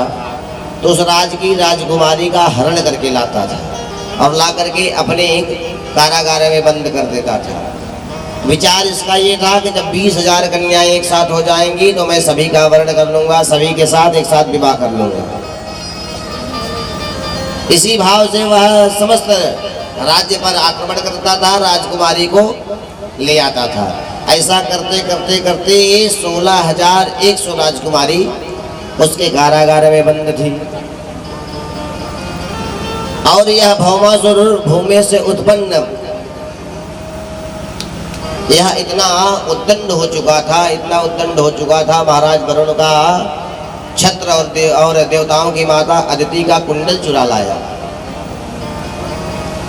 S1: तो उस राज्य की राजकुमारी का हरण करके लाता था और ला करके अपने कारागार में बंद कर देता था। विचार इसका ये था कि जब 20,000 कन्याएं एक साथ हो जाएंगी तो मैं सभी का वर्ण कर लूंगा, सभी के साथ एक साथ विवाह कर लूंगा। इसी भाव से वह समस्त राज्य पर आक्रमण करता था, राजकुमारी को ले आता था। ऐसा करते करते करते 16,100 राजकुमारी उसके कारागार में बंद थी। और यह भौमासुर भूमि से उत्पन्न यह इतना उद्दंड हो चुका था, इतना उद्दंड हो चुका था, महाराज वरुण का छत्र और देवताओं की माता अदिति का कुंडल चुरा लाया।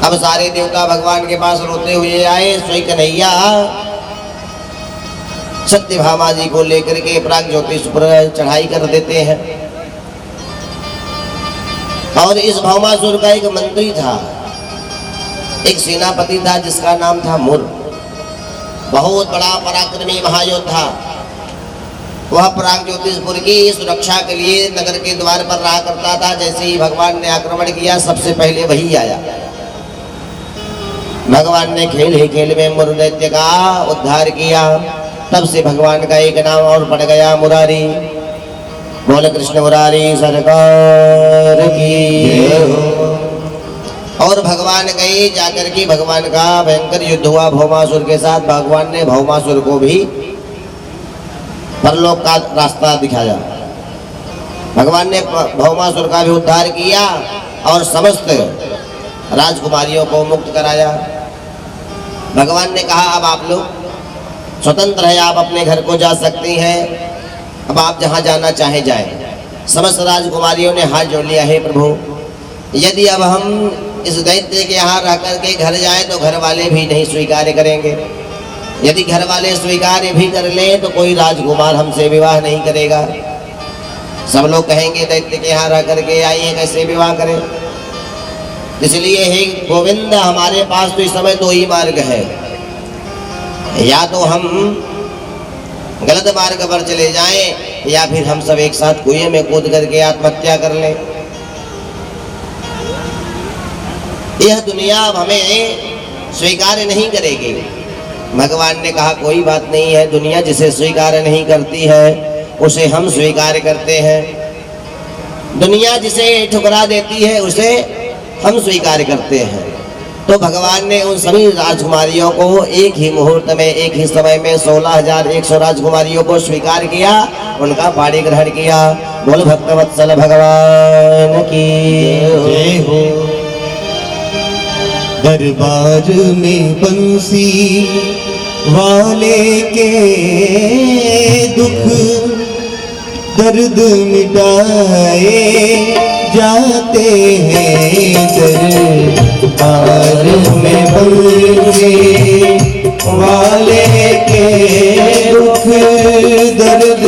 S1: अब सारे देवता भगवान के पास रोते हुए आए। सोई कन्हैया सत्यभामा जी को लेकर के प्राग ज्योतिषपुर चढ़ाई कर देते हैं। और इस भौमासुर का एक मंत्री था, एक सेनापति था जिसका नाम था मुर, बहुत बड़ा पराक्रमी महायोद्धा। वह प्राग ज्योतिषपुर की सुरक्षा के लिए नगर के द्वार पर रहा करता था। जैसे ही भगवान ने आक्रमण किया सबसे पहले वही आया। भगवान ने खेल ही खेल में मुर दैत्य का उद्धार किया। तब से भगवान का एक नाम और पड़ गया, मुरारी। बोल कृष्ण मुरारी सरकार की। और भगवान गए जाकर के भगवान का भयंकर युद्ध हुआ भौमासुर के साथ। भगवान ने भौमासुर को भी परलोक का रास्ता दिखाया। भगवान ने भौमासुर का भी उद्धार किया और समस्त राजकुमारियों को मुक्त कराया। भगवान ने कहा अब आप लोग स्वतंत्र है, आप अपने घर को जा सकती हैं, अब आप जहाँ जाना चाहे जाए। समस्त राजकुमारियों ने हाथ जोड़ लिया, हे प्रभु यदि अब हम इस दैत्य के यहाँ रह करके घर जाए तो घर वाले भी नहीं स्वीकार करेंगे। यदि घर वाले स्वीकार भी कर लें तो कोई राजकुमार हमसे विवाह नहीं करेगा। सब लोग कहेंगे दैत्य के यहाँ रह करके आइए, कैसे विवाह करें। इसलिए हे गोविंद, हमारे पास तो इस समय दो ही मार्ग है, या तो हम गलत मार्ग पर चले जाएं या फिर हम सब एक साथ कुएं में कूद करके आत्महत्या कर लें। यह दुनिया अब हमें स्वीकार नहीं करेगी। भगवान ने कहा कोई बात नहीं है, दुनिया जिसे स्वीकार नहीं करती है उसे हम स्वीकार करते हैं, दुनिया जिसे ठुकरा देती है उसे हम स्वीकार करते हैं। तो भगवान ने उन सभी राजकुमारियों को एक ही मुहूर्त में, एक ही समय में 16,100 राजकुमारियों को स्वीकार किया, उनका पाणी ग्रहण किया। बोल भक्तवत्सल भगवान की
S2: जय हो। दरबार में बंसी वाले के दुख दर्द मिटाए जाते हैं। दरबार में बंसी वाले के दुख दर्द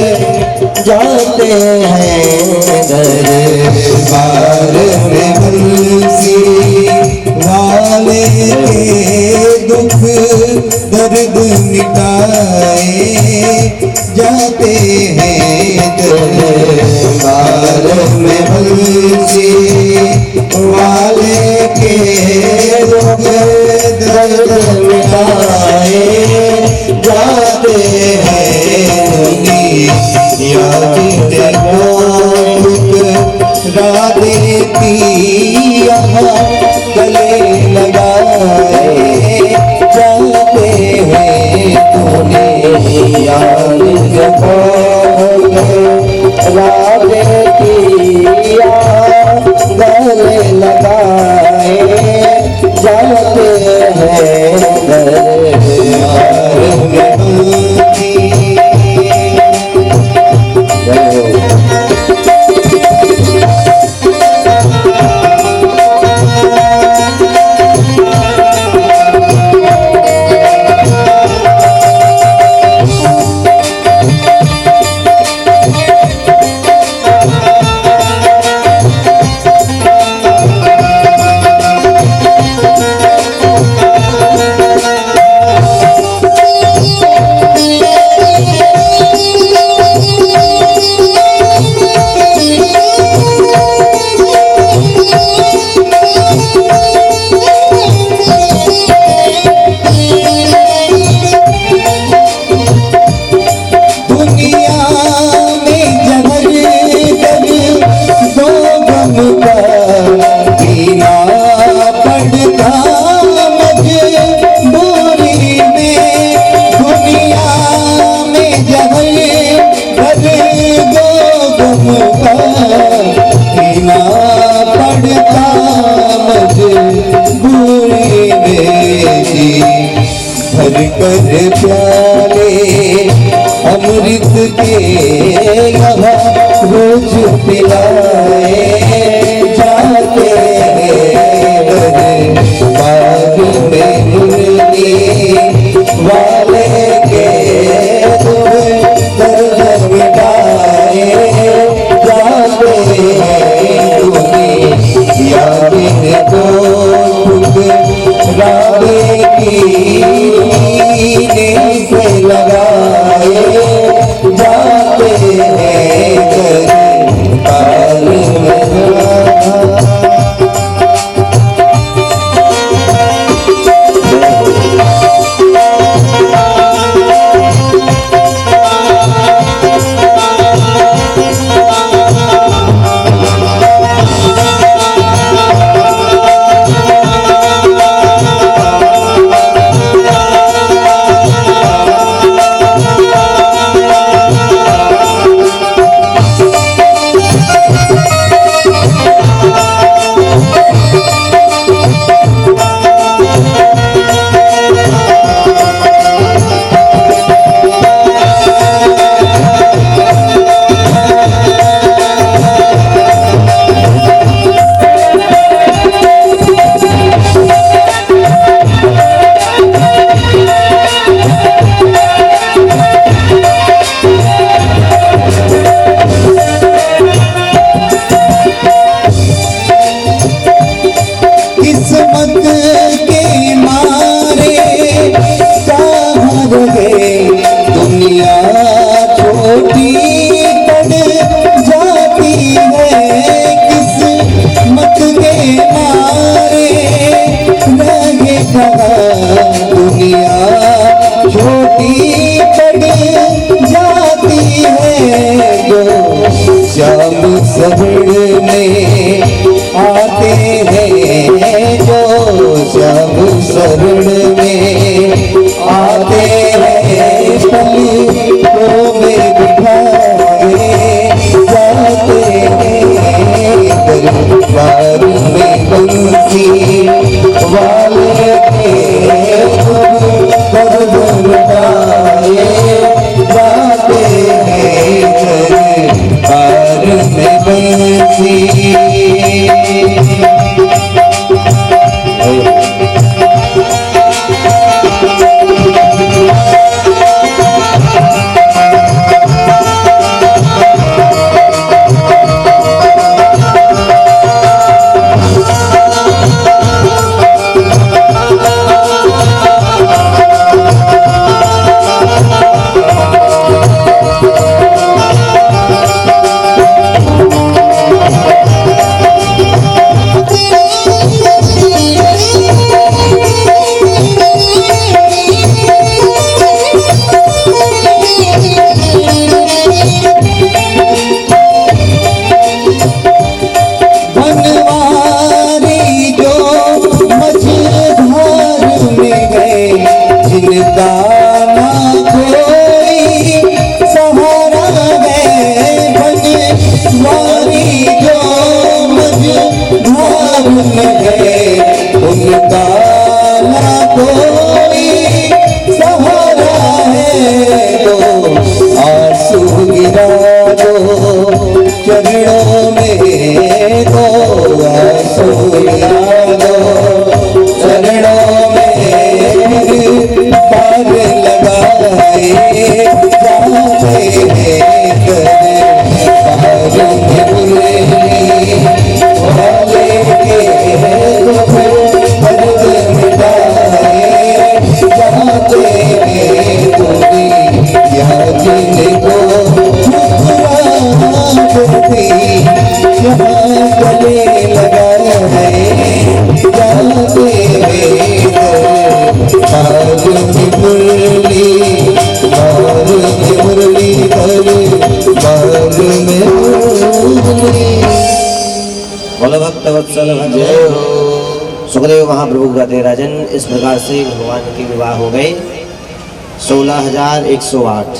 S1: जाते हैं।
S2: दरबार में बंसी वाले के दुख दर्द मिटाए जाते हैं। दरबार में बंसी वाले के दुख दर्द मिटाए जाते हैं। राधे पिया गले लगाए जाते हैं। तूने याद राधे पिया गले लगाए जाते हैं। कर प्याले अमृत के यहाँ रोज पिलाए जाते हैं। बाग में मुरली वाले के दर्द मिटाए जाते हैं। याद को राधे की से लगाए जाते हैं। दरबार में छोटी पड़ जाती है किस्मत के मारे, रहे कहाँ दुनिया छोटी पड़ जाती है। जो शाम शरण में आते हैं, जो शाम शरण में आते हैं, पलकों में बिठाए जाते हैं। दरबार में बंसी वाले के दर्द मिटाए जाते हैं। दरबार में बंसी उनका ना कोई सहारा है। तो आंसू गिरा दो चरणों में, तो आंसू गिरा दो चरणों में, पार लगाए जाते हैं। दरबार में मुरली वाले के दर्द मिटाए जाते हैं। दुनिया जिनको ठुकराती यहाँ गले लगाए जाते हैं। दरबार में मुरली दरबार में मुरली।
S1: बोलो भक्त वत्सल जय हो। सुखदेव महाप्रभु कहते राजन, इस प्रकार से भगवान के विवाह हो गए 16,108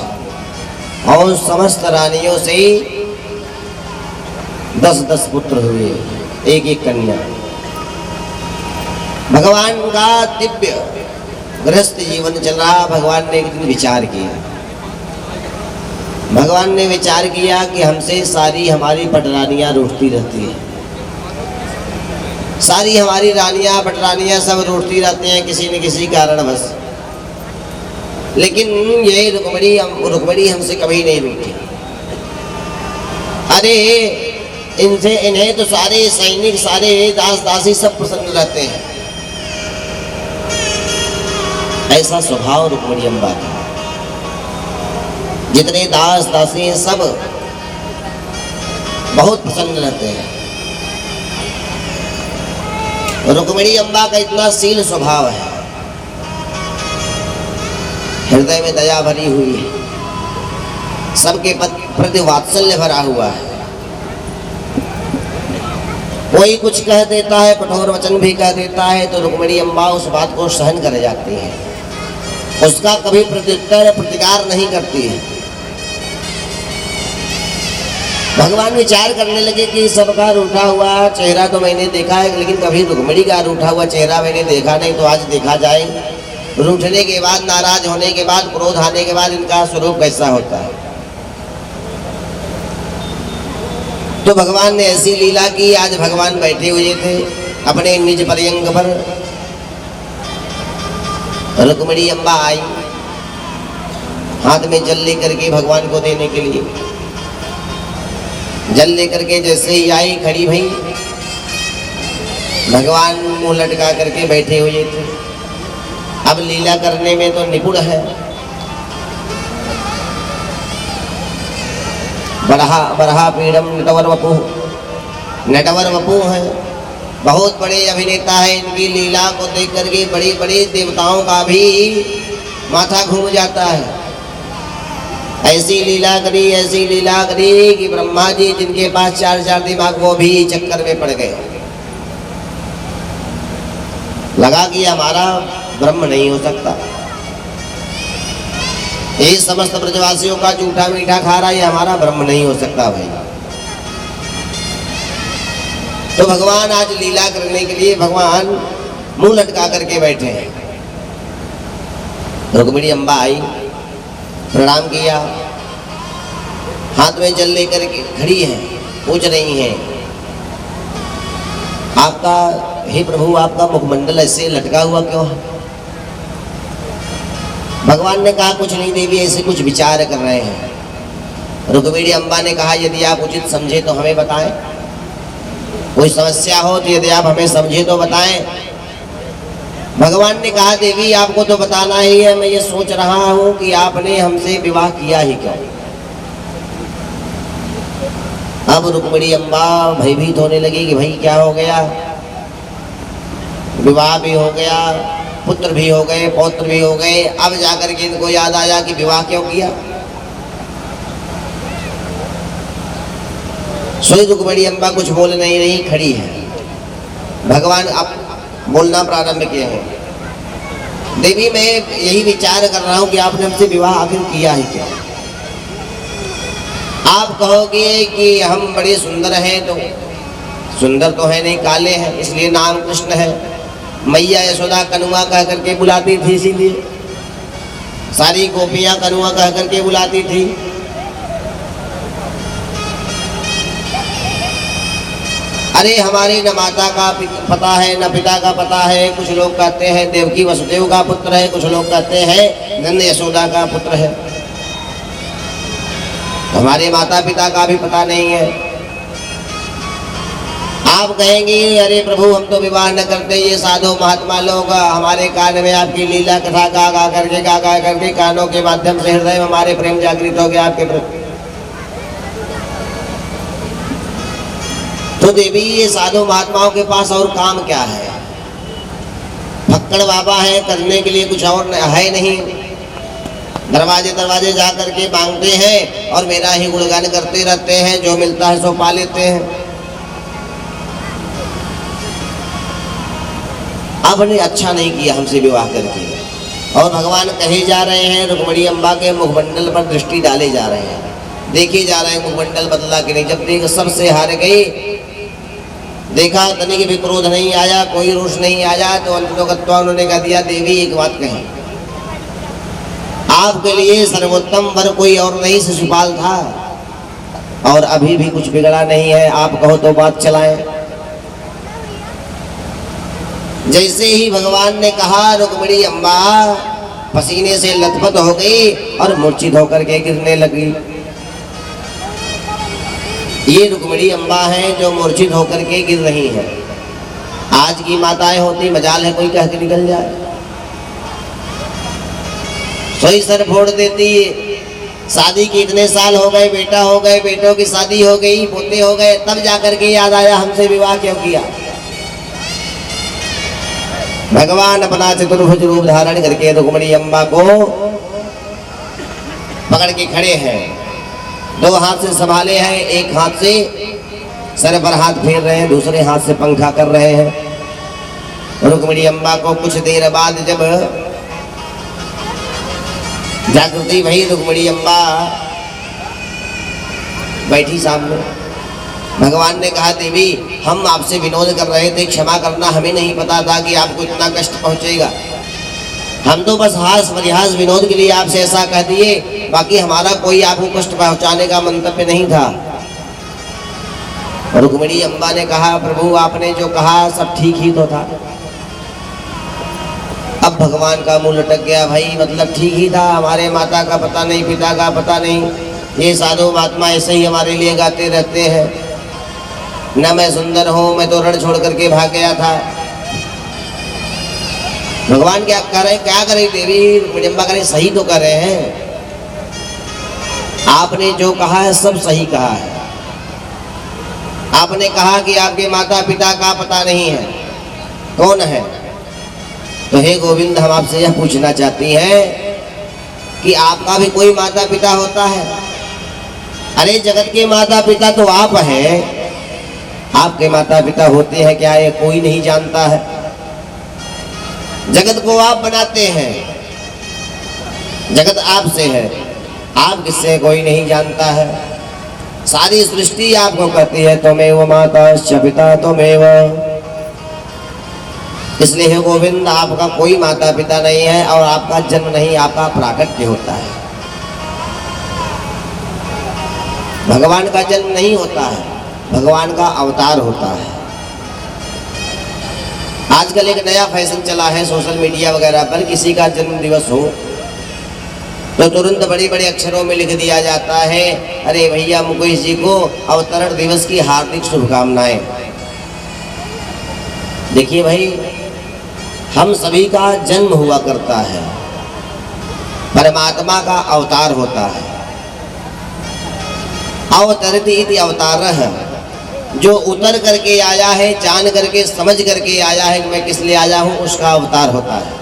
S1: और समस्त रानियों से 10-10 पुत्र हुए, एक एक कन्या। भगवान का दिव्य गृहस्थ जीवन चल रहा। भगवान ने एक दिन विचार किया। भगवान ने विचार किया कि हमसे सारी हमारी पटरानियां रूठती रहती हैं, सारी हमारी रानियां पटरानियां सब रूठती रहती हैं किसी न किसी कारण बस, लेकिन ये रुक्मिणी हमसे कभी नहीं रूठी। अरे इनसे इन्हें तो सारे सैनिक सारे दास दासी सब प्रसन्न रहते हैं। ऐसा स्वभाव रुक्मिणी अम्बा का। जितने दास दासी हैं सब बहुत प्रसन्न रहते हैं। रुक्मिणी अम्बा का इतना शील स्वभाव है, हृदय में दया भरी हुई है, सबके प्रति वात्सल्य भरा हुआ है। कोई कुछ कह देता है, कठोर वचन भी कह देता है, तो रुक्मिणी अम्बा उस बात को सहन कर जाती है, उसका कभी प्रत्युत्तर प्रतिकार नहीं करती है। भगवान विचार करने लगे कि सबका रूठा हुआ चेहरा तो मैंने देखा है, लेकिन कभी रुक्मिणी का रूठा हुआ चेहरा मैंने देखा नहीं, तो आज देखा जाए। रूठने के बाद, नाराज होने के बाद, क्रोध आने के बाद इनका स्वरूप कैसा होता है। तो भगवान ने ऐसी लीला की। आज भगवान बैठे हुए थे अपने निज पर्यंक पर। रुक्मिणी अम्बा आई, हाथ में जल लेकर के भगवान को देने के लिए। जल लेकर के जैसे ही आई, खड़ी भई, भगवान मुंह लटका करके बैठे हुए थे। अब लीला करने में तो निपुण है। बरहा पीड़म नटवर वपु। नटवर वपु है, बहुत बड़े अभिनेता है। इनकी लीला को देख करके बड़ी बड़ी देवताओं का भी माथा घूम जाता है। ऐसी लीला करी कि ब्रह्मा जी जिनके पास 4 दिमाग वो भी चक्कर में पड़ गए। लगा कि हमारा ब्रह्म नहीं हो सकता, ये समस्त ब्रजवासियों का झूठा मीठा खा रहा है, ये हमारा ब्रह्म नहीं हो सकता भाई। तो भगवान आज लीला करने के लिए भगवान मुंह लटका करके बैठे हैं। रुक्मिणी अम्बा आई, प्रणाम किया, हाथ में जल लेकर के खड़ी है, पूछ रही हैं आपका हे प्रभु आपका मुखमंडल ऐसे लटका हुआ क्यों है? भगवान ने कहा कुछ नहीं देवी, ऐसे कुछ विचार कर रहे हैं। रुक्मिणी अम्बा ने कहा यदि आप उचित समझे तो हमें बताएं, कोई समस्या हो तो यदि आप हमें समझे तो बताएं। भगवान ने कहा देवी आपको तो बताना ही है, मैं ये सोच रहा हूं कि आपने हमसे विवाह किया ही क्यों। अब रुक्मिणी अम्बा भयभीत होने लगी कि भाई क्या हो गया, विवाह भी हो गया, पुत्र भी हो गए, पौत्र भी हो गए, अब जाकर के इनको याद आया कि विवाह क्यों किया। सोई रुक्मिणी अम्बा कुछ बोल नहीं रही, खड़ी है। भगवान अब बोलना प्रारंभ किए हैं, देवी मैं यही विचार कर रहा हूं कि आपने हमसे विवाह आखिर किया है क्या। आप कहोगे कि हम बड़े सुंदर हैं, तो सुंदर तो है नहीं, काले हैं, इसलिए नाम कृष्ण है। मैया यशोदा कनुआ कह करके बुलाती थी, इसीलिए सारी गोपियां कनुआ कह करके बुलाती थी। अरे हमारे न माता का पता है न पिता का पता है। कुछ लोग कहते हैं देवकी वसुदेव का पुत्र है, कुछ लोग कहते हैं नंद यशोदा का पुत्र है। हमारे माता पिता का भी पता नहीं है। आप कहेंगे अरे प्रभु हम तो विवाह न करते, ये साधु महात्मा लोग हमारे कान में आपकी लीला कथा गा करके कानों के माध्यम से हृदय में हमारे प्रेम जागृत हो गया आपके प्रति। तो देवी ये साधु महात्माओं के पास और काम क्या है? फक्कड़ बाबा है, करने के लिए कुछ और है नहीं। दरवाजे दरवाजे जा करके मांगते हैं और मेरा ही गुणगान करते रहते हैं, जो मिलता है सो पा लेते हैं। आपने अच्छा नहीं किया हमसे विवाह करके। और भगवान कहे जा रहे हैं, रुक्मिणी अम्बा के मुखमंडल पर दृष्टि डाले जा रहे हैं, देखे जा रहे हैं मुखमंडल बदला कि नहीं। जब देख सबसे हार गई, देखा तनिक भी क्रोध नहीं आया, कोई रोष नहीं आया, तो अंततोगत्वा उन्होंने कह दिया देवी एक बात कहें, आपके लिए सर्वोत्तम वर कोई और नहीं शिशुपाल था, और अभी भी कुछ बिगड़ा नहीं है, आप कहो तो बात चलाएं। जैसे ही भगवान ने कहा रुक्मिणी अम्बा पसीने से लथपथ हो गई और मूर्छित होकर के गिरने लगी। ये रुक्मिणी अम्बा हैं जो मूर्छित होकर के गिर रही हैं। आज की माताएं होती मजाल है कोई कह के निकल जाए, सोई सर फोड़ देती है। शादी के इतने साल हो गए, बेटा हो गए, बेटों की शादी हो गई, पोते हो गए, तब जाकर के याद आया हमसे विवाह क्यों किया। भगवान अपना चतुर्भुज रूप धारण करके रुक्मिणी अम्बा को पकड़ के खड़े हैं, दो हाथ से संभाले हैं, एक हाथ से सर पर हाथ फेर रहे हैं, दूसरे हाथ से पंखा कर रहे हैं। रुक्मिणी अम्बा को कुछ देर बाद जब जागृति भई, रुक्मिणी अम्बा बैठी सामने। भगवान ने कहा देवी हम आपसे विनोद कर रहे थे, क्षमा करना, हमें नहीं पता था कि आपको इतना कष्ट पहुंचेगा। हम तो बस हास परिहास विनोद के लिए आपसे ऐसा कह दिए, बाकी हमारा कोई आपको कष्ट पहुंचाने का मंतव्य नहीं था। रुक्मिणी अम्बा ने कहा प्रभु आपने जो कहा सब ठीक ही तो था। अब भगवान का मुंह लटक गया, भाई मतलब ठीक ही था, हमारे माता का पता नहीं, पिता का पता नहीं, ये साधु महात्मा ऐसे ही हमारे लिए गाते रहते हैं। न मैं सुंदर हूं, मैं तो रण छोड़ करके भाग गया था। भगवान क्या कर रहे, क्या करे देवी? रुक्मिणी अम्बा करे सही तो कर रहे हैं, आपने जो कहा है सब सही कहा है। आपने कहा कि आपके माता पिता का पता नहीं है, कौन है? तो हे गोविंद, हम आपसे यह पूछना चाहती हैं कि आपका भी कोई माता पिता होता है? अरे जगत के माता पिता तो आप हैं, आपके माता पिता होते हैं क्या, ये कोई नहीं जानता है। जगत को आप बनाते हैं, जगत आपसे है, आप किससे कोई नहीं जानता है। सारी सृष्टि आपको कहती है त्वमेव माताश्च पिता त्वमेव। इसलिए हे गोविंद, आपका कोई माता पिता नहीं है और आपका जन्म नहीं, आपका प्राकट्य होता है। भगवान का जन्म नहीं होता है, भगवान का अवतार होता है। आजकल एक नया फैशन चला है सोशल मीडिया वगैरह पर, किसी का जन्म दिवस हो तो तुरंत बड़े बड़े अक्षरों में लिख दिया जाता है, अरे भैया मुकेश जी को अवतरण दिवस की हार्दिक शुभकामनाएं। देखिए भाई, हम सभी का जन्म हुआ करता है, परमात्मा का अवतार होता है। अवतरति इति अवतारः, जो उतर करके आया है, जान करके समझ करके आया है कि मैं किस लिए आया हूँ, उसका अवतार होता है।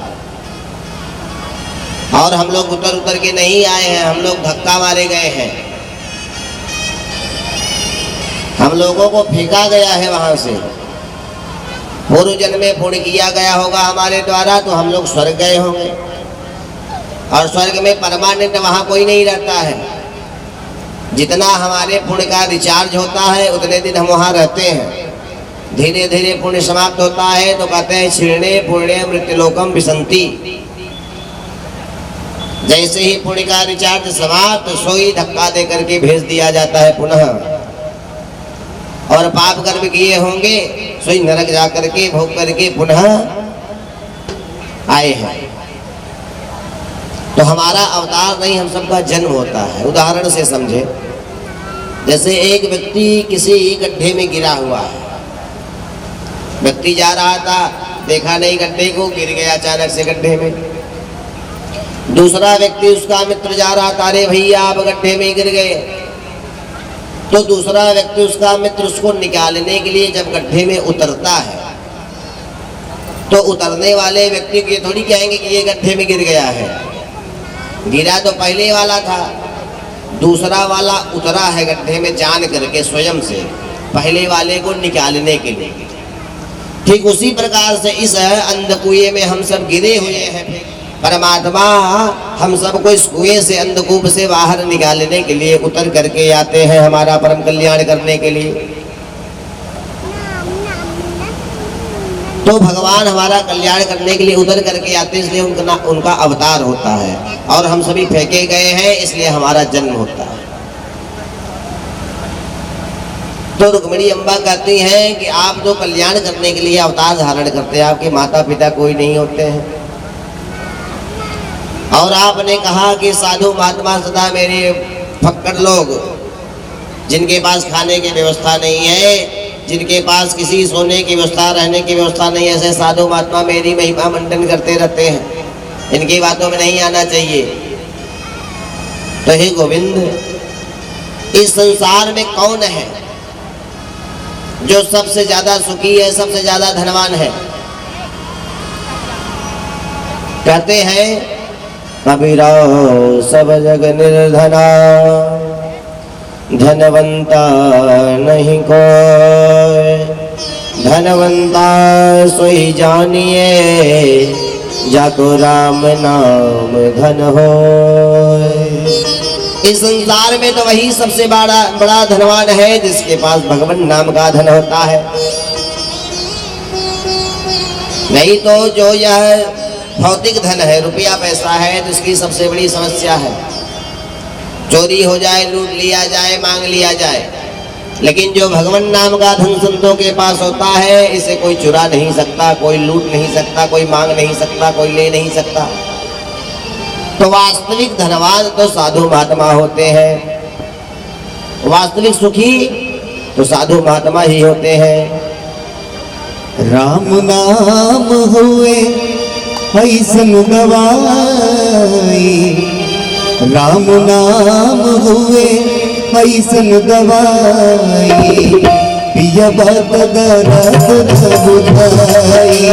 S1: और हम लोग उतर के नहीं आए हैं, हम लोग धक्का मारे गए हैं। हम लोगों को फेंका गया है वहां से। पूर्व जन्म में पुण्य किया गया होगा हमारे द्वारा, तो हम लोग स्वर्ग गए होंगे। और स्वर्ग में परमानेंट वहां कोई नहीं रहता है। जितना हमारे पुण्य का रिचार्ज होता है उतने दिन हम वहां रहते हैं। धीरे धीरे पुण्य समाप्त होता है तो कहते हैं क्षीणे पुण्य मृत्युलोकम विसंति। जैसे ही पुण्य का रिचार्ज समाप्त, सोई धक्का दे करके भेज दिया जाता है पुनः। और पाप कर्म किए होंगे, सोई नरक जा करके भोग करके पुनः आए हैं। तो हमारा अवतार नहीं, हम सबका जन्म होता है। उदाहरण से समझे, जैसे एक व्यक्ति किसी गड्ढे में गिरा हुआ है। व्यक्ति जा रहा था, देखा नहीं गड्ढे को, गिर गया अचानक से गड्ढे में। दूसरा व्यक्ति, उसका मित्र जा रहा था, अरे भैया आप गड्ढे में गिर गए। तो दूसरा व्यक्ति, उसका मित्र, उसको निकालने के लिए जब गड्ढे में उतरता है तो उतरने वाले व्यक्ति को ये थोड़ी कहेंगे कि ये गड्ढे में गिर गया है। गिरा तो पहले वाला था, दूसरा वाला उतरा है गड्ढे में जान करके स्वयं से, पहले वाले को निकालने के लिए। ठीक उसी प्रकार से इस अंधकुएं में हम सब गिरे हुए हैं। परमात्मा हम सबको इस कुएं से, अंधकूप से बाहर निकालने के लिए उतर करके आते हैं, हमारा परम कल्याण करने के लिए। तो भगवान हमारा कल्याण करने के लिए उतर करके आते हैं, इसलिए उनका अवतार होता है। और हम सभी फेंके गए हैं, इसलिए हमारा जन्म होता है। तो रुक्मिणी अम्बा कहती हैं कि आप जो कल्याण करने के लिए अवतार धारण करते हैं, आपके माता पिता कोई नहीं होते हैं। और आपने कहा कि साधु महात्मा सदा मेरे फक्कड़ लोग, जिनके पास खाने की व्यवस्था नहीं है, जिनके पास किसी सोने की व्यवस्था, रहने की व्यवस्था नहीं, ऐसे साधु महात्मा मेरी महिमा मंडन करते रहते हैं, इनकी बातों में नहीं आना चाहिए। तो हे गोविंद, इस संसार में कौन है जो सबसे ज्यादा सुखी है, सबसे ज्यादा धनवान है? कहते हैं कबीरा सब जग निर्धना, धनवंता नहीं कोई, धनवंता सोई जानिए, जाको राम नाम धन हो। इस संसार में तो वही सबसे बड़ा धनवान है जिसके पास भगवान नाम का धन होता है। नहीं तो जो यह भौतिक धन है, रुपया पैसा है, तो इसकी सबसे बड़ी समस्या है। चोरी हो जाए, लूट लिया जाए, मांग लिया जाए। लेकिन जो भगवान नाम का धन संतों के पास होता है, इसे कोई चुरा नहीं सकता, कोई लूट नहीं सकता, कोई मांग नहीं सकता, कोई ले नहीं सकता। तो वास्तविक धनवान तो साधु महात्मा होते हैं, वास्तविक सुखी तो साधु महात्मा ही होते हैं।
S2: राम नाम हुए ऐसन दवाई, राम नाम हुए ऐसन दवाई, पिया बात दर्द न बुझाई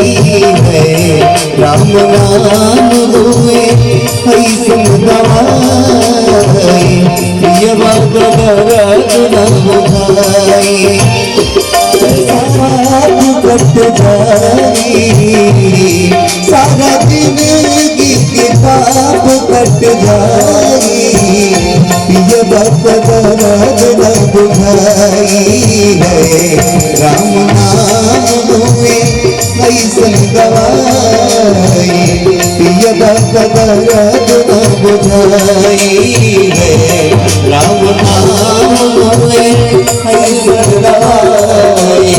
S2: है। राम नाम हुए ऐसन दवाई, पिया बात दर्द न बुझाई। कट जाई सारा जिंदगी के पाप कट जाई, ये बात दर्द न बुझाई है। राम नाम हुए ऐसन दवाई, ये बात दर्द न बुझाई है। राम नाम हुए ऐसन दवाई,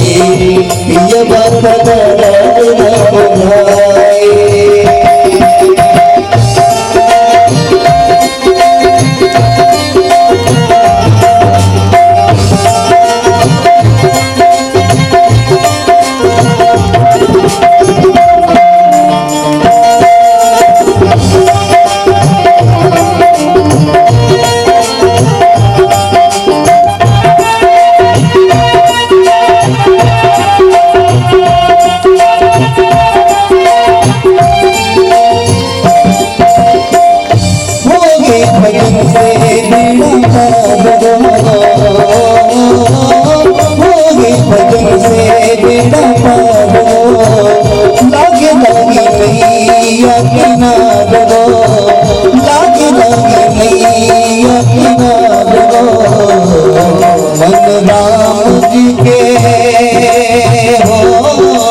S2: ये बात दर्द न बुझाई। मन राम जी के हो, मन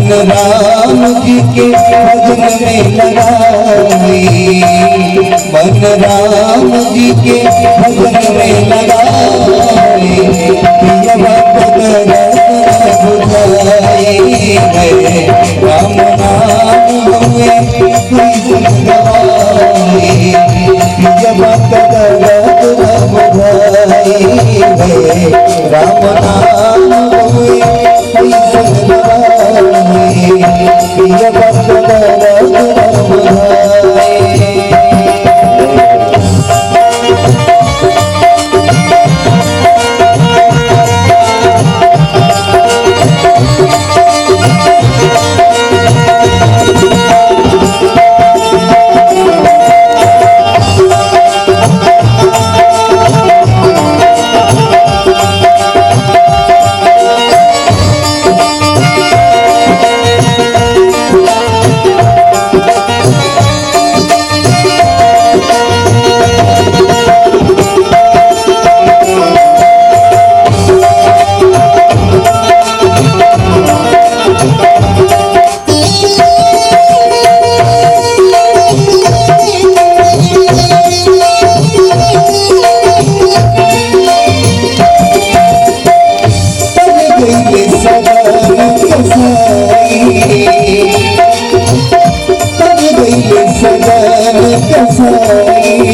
S2: राम जी के भजन में लगाई, मन राम जी के भजन में लगाई, पिया बात दर्द न बुझाई है। राम नाम हुए ऐसन दवाई, पिया बात दर्द न बुझाई है। राम नाम हुए ऐसन दवाई, पिया बात दर्द न बुझाई।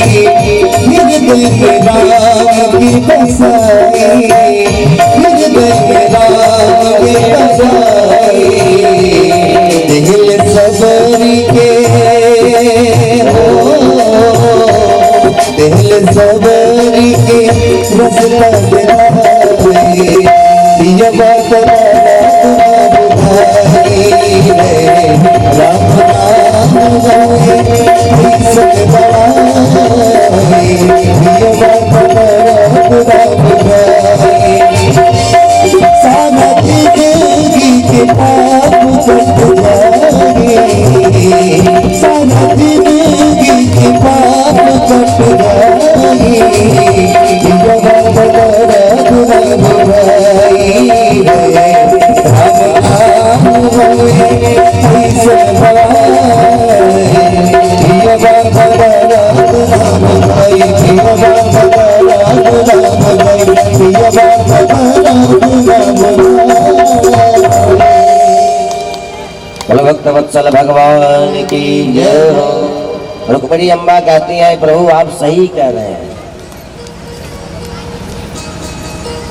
S2: हृदय में राम की बसाई, हृदय में राम की बसाई, दिल सबरी के हो, दिल सबरी के रसला दिखाई, ये बात बुझाई है। राम नाम हुए ऐसन दवाई, ये बात दर्द न बुझाई। सारा जिंदगी के पाप कट जाई, सारा जिंदगी के पाप कट जाई, ये बात दर्द न बुझाई है। राम नाम हुए ऐसन दवाई, ये बात दर्द न बुझाई, ये बात दर्द न बुझाई, ये बात दर्द न बुझाई।
S1: भक्त वत्सल भगवान की जय हो। रुक्मिणी अम्बा कहती हैं प्रभु आप सही कह रहे हैं।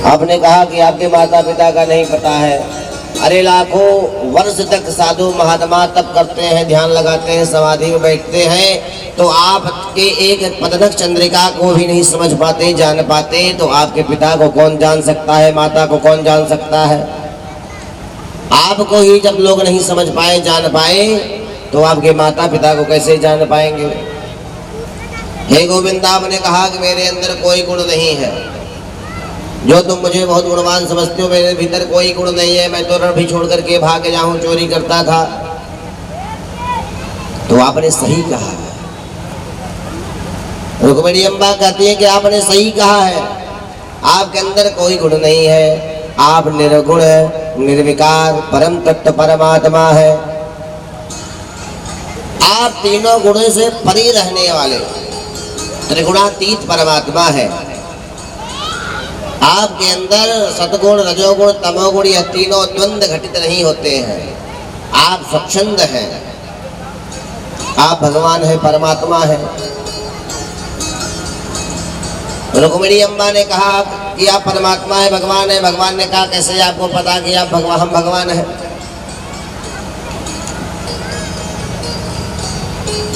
S1: आपने कहा कि आपके माता पिता का नहीं पता है। अरे लाखों वर्ष तक साधु महात्मा तप करते हैं, ध्यान लगाते हैं, समाधि में बैठते हैं, तो आपके एक पतनक चंद्रिका को भी नहीं समझ पाते, जान पाते, तो आपके पिता को कौन जान सकता है, माता को कौन जान सकता है। आपको ही जब लोग नहीं समझ पाए, जान पाए, तो आपके माता पिता को कैसे जान पाएंगे। हे गोविंद, आपने कहा कि मेरे अंदर कोई गुण नहीं है, जो तुम मुझे बहुत गुणवान समझते हो, मेरे भीतर कोई गुण नहीं है, मैं तो रण भी छोड़ करके भाग जाऊं, चोरी करता था। तो आपने सही कहा। रुक्मिणी अम्बा कहती है कि आपने सही कहा है, आपके अंदर कोई गुण नहीं है, आप निर्गुण निर्विकार परम तत्व परमात्मा है। आप तीनों गुणों से परे रहने वाले त्रिगुणातीत परमात्मा है। आपके अंदर सतगुण रजोगुण तमोगुण यह तीनों द्वंद्व घटित नहीं होते हैं। आप स्वच्छंद हैं, आप भगवान है, परमात्मा है। रुक्मिणी अम्बा ने कहा कि आप परमात्मा है, भगवान है। भगवान ने कहा कैसे आपको पता कि आप हम भगवान हैं।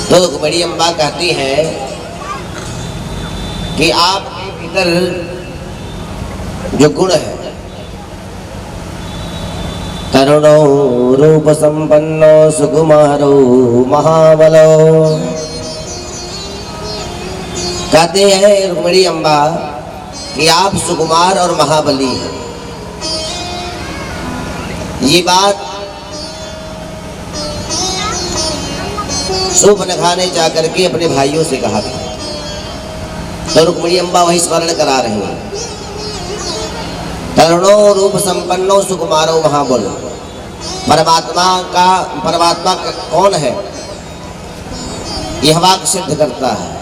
S1: तो रुक्मिणी अम्बा कहती है कि आपके भीतर जो गुण है, तरुणो रूप संपन्नो सुकुमारो महाबलो, कहते हैं रुक्मिणी अम्बा कि आप सुकुमार और महाबली हैं। ये बात शोभन खाने जाकर के अपने भाइयों से कहा था, तो रुक्मिणी अम्बा वही स्मरण करा रही हैं। तरुणो रूप संपन्नो सुकुमारो महाबलो, परमात्मा कौन है, यह वाक्य सिद्ध करता है।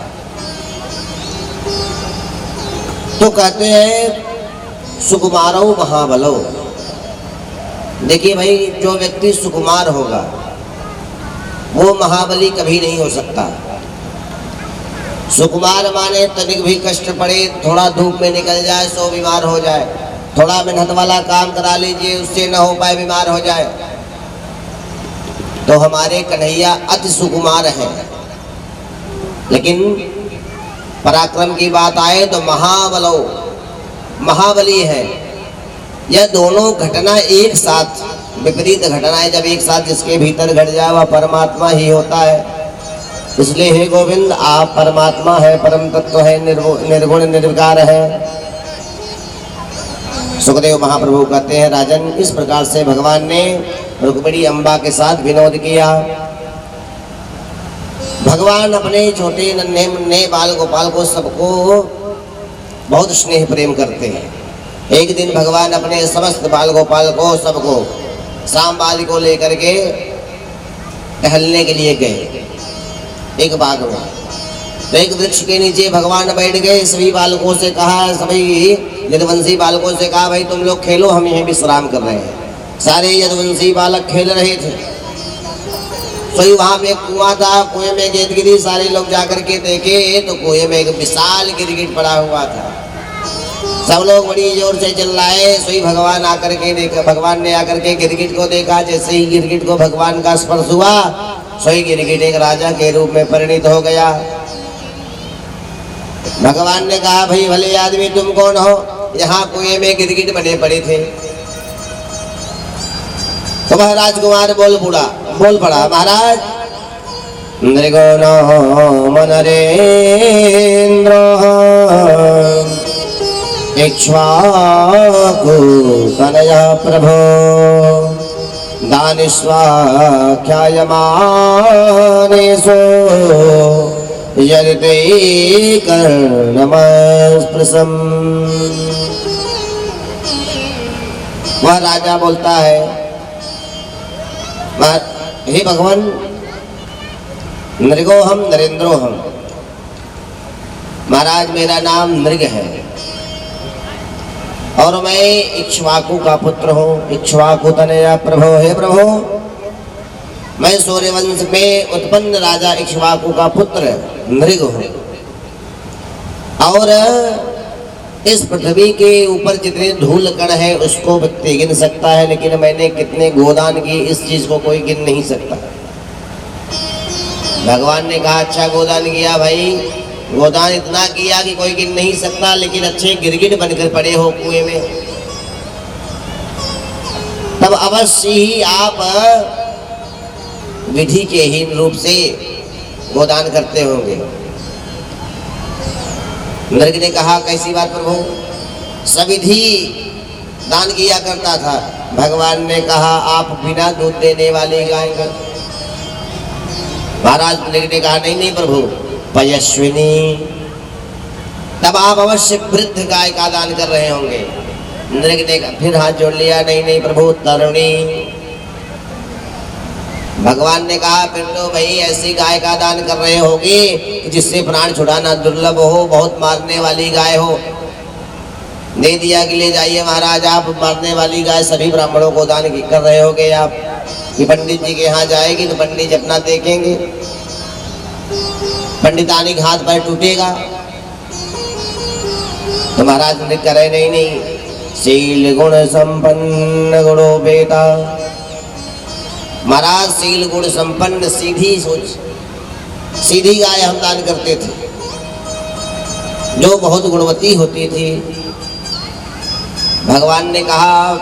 S1: तो कहते हैं सुकुमारो महाबलो। देखिए भाई, जो व्यक्ति सुकुमार होगा वो महाबली कभी नहीं हो सकता। सुकुमार माने तनिक भी कष्ट पड़े, थोड़ा धूप में निकल जाए सो बीमार हो जाए, थोड़ा मेहनत वाला काम करा लीजिए उससे न हो पाए बीमार हो जाए। तो हमारे कन्हैया अति सुकुमार हैं। लेकिन पराक्रम की बात आए तो महाबलो, महाबली है। यह दोनों घटना एक साथ, विपरीत घटनाएं जब एक साथ जिसके भीतर घट जाए वह परमात्मा ही होता है। इसलिए हे गोविंद, आप परमात्मा है, परम तत्व है, निर्गुण निर्विकार है। सुखदेव महाप्रभु कहते हैं, राजन, इस प्रकार से भगवान ने रुक्मिणी अम्बा के साथ विनोद किया। भगवान अपने छोटे नन्हे मुन्ने बाल गोपाल को सबको बहुत स्नेह प्रेम करते हैं। एक दिन भगवान अपने समस्त बाल गोपाल को सबको शाम बाल को लेकर के टहलने के लिए गए एक बाग में। तो एक वृक्ष के नीचे भगवान बैठ गए। सभी बालकों से कहा, सभी यदुवंशी बालकों से कहा, भाई तुम लोग खेलो, हम यहीं विश्राम कर रहे हैं। सारे यदुवंशी बालक खेल रहे थे। तो वहां पे एक कुआं था, कुएं में गेंद गिरी। सारे लोग जाकर के देखे तो कुएं में एक विशाल गिरगिट पड़ा हुआ था। सब लोग बड़ी जोर से चिल्लाए। सोई भगवान आकर के देखा, भगवान ने आकर के गिरगिट को देखा। जैसे ही गिरगिट को भगवान का स्पर्श हुआ, सोई गिरगिट एक राजा के रूप में परिणित हो गया। भगवान ने कहा, भाई भले आदमी तुम कौन हो, यहाँ कुएं में गिरगिट बने पड़े थे। तो वह राजकुमार बोल पड़ा, महाराज, नृगो मनरेन्द्र इक्ष्वाकु तनया प्रभो दानिष्वाख्यायमानेषु यदिते कर्णमस्पृशम्। वह राजा बोलता है, हे भगवान, नृगोहम नरेंद्रोहम, महाराज मेरा नाम नृग है और मैं इक्ष्वाकु का पुत्र हूँ। इक्ष्वाकु तनया प्रभो, हे प्रभु, मैं सूर्यवंश में उत्पन्न राजा इक्ष्वाकु का पुत्र नृग हूँ। और इस पृथ्वी के ऊपर जितने धूल कण है उसको व्यक्ति गिन सकता है, लेकिन मैंने कितने गोदान किए इस चीज को कोई गिन नहीं सकता। भगवान ने कहा अच्छा गोदान किया भाई, गोदान इतना किया कि कोई गिन नहीं सकता, लेकिन अच्छे गिरगिट बनकर पड़े हो कुएं में, तब अवश्य ही आप विधि के हीन रूप से गोदान करते होंगे। नरक ने कहा कैसी बात प्रभु, सविधि दान किया करता था। भगवान ने कहा आप बिना दूध देने वाली गाय का। महाराज नरक ने कहा नहीं नहीं प्रभु, पयस्विनी, तब आप अवश्य वृद्ध गाय का दान कर रहे होंगे। नरक ने फिर हाथ जोड़ लिया, नहीं नहीं प्रभु, तरुणी। भगवान ने कहा फिर तो भाई ऐसी गाय का दान कर रहे होगे जिससे प्राण छुड़ाना दुर्लभ हो, बहुत मारने वाली गाय हो। दे दिया कि ले जाइए महाराज, आप मारने वाली गाय सभी ब्राह्मणों को दान कर रहे होगे आप, कि पंडित जी के यहाँ जाएगी तो पंडित जी अपना देखेंगे, पंडितानी का हाथ पैर टूटेगा। तो महाराज ने करे नहीं नहीं, शील गुण संपन्न गुणोपेता। महाराज शील गुण संपन्न सीधी सोच, सीधी गाय हम दान करते थे जो बहुत गुणवती होती थी। भगवान ने कहा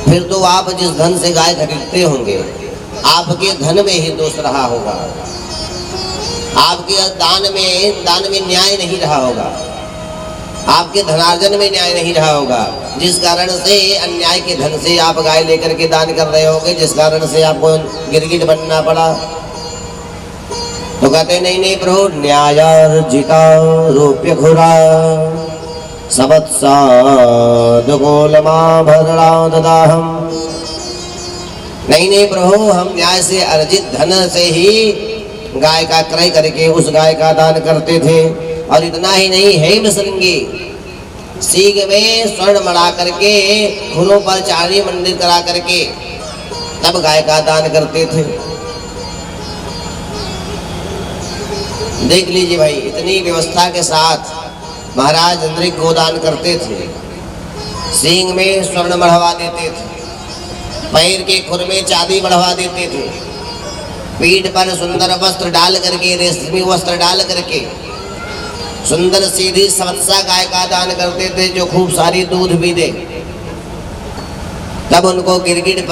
S1: फिर तो आप जिस धन से गाय खरीदते होंगे आपके धन में ही दोष रहा होगा, आपके दान में न्याय नहीं रहा होगा, आपके धनार्जन में न्याय नहीं रहा होगा, जिस कारण से अन्याय के धन से आप गाय लेकर के दान कर रहे होगे, जिस कारण से आपको गिरगिट बनना पड़ा। तो कहते नहीं नहीं प्रभु, न्यायार्जिता रूप्य घुरा सबत्सादुकोलमाभरणा ददाहम्। नहीं नहीं प्रभु, हम न्याय से अर्जित धन से ही गाय का क्रय करके उस गाय का दान करते थे। और इतना ही नहीं, हेम श्रृंगी सीग में स्वर्ण मढ़ा करके खुरों पर चारी मंदिर करा करके तब गाय का दान करते थे। देख लीजिए भाई, इतनी व्यवस्था के साथ महाराज नृग गोदान करते थे। सींग में स्वर्ण बढ़वा देते थे, पैर के खुर में चांदी बढ़वा देते थे, पीठ पर सुंदर वस्त्र डाल करके, रेशमी वस्त्र डाल करके सुंदर सीधी समस्या गाय का दान करते थे जो खूब सारी दूध भी दे। तब उनको गिरगिट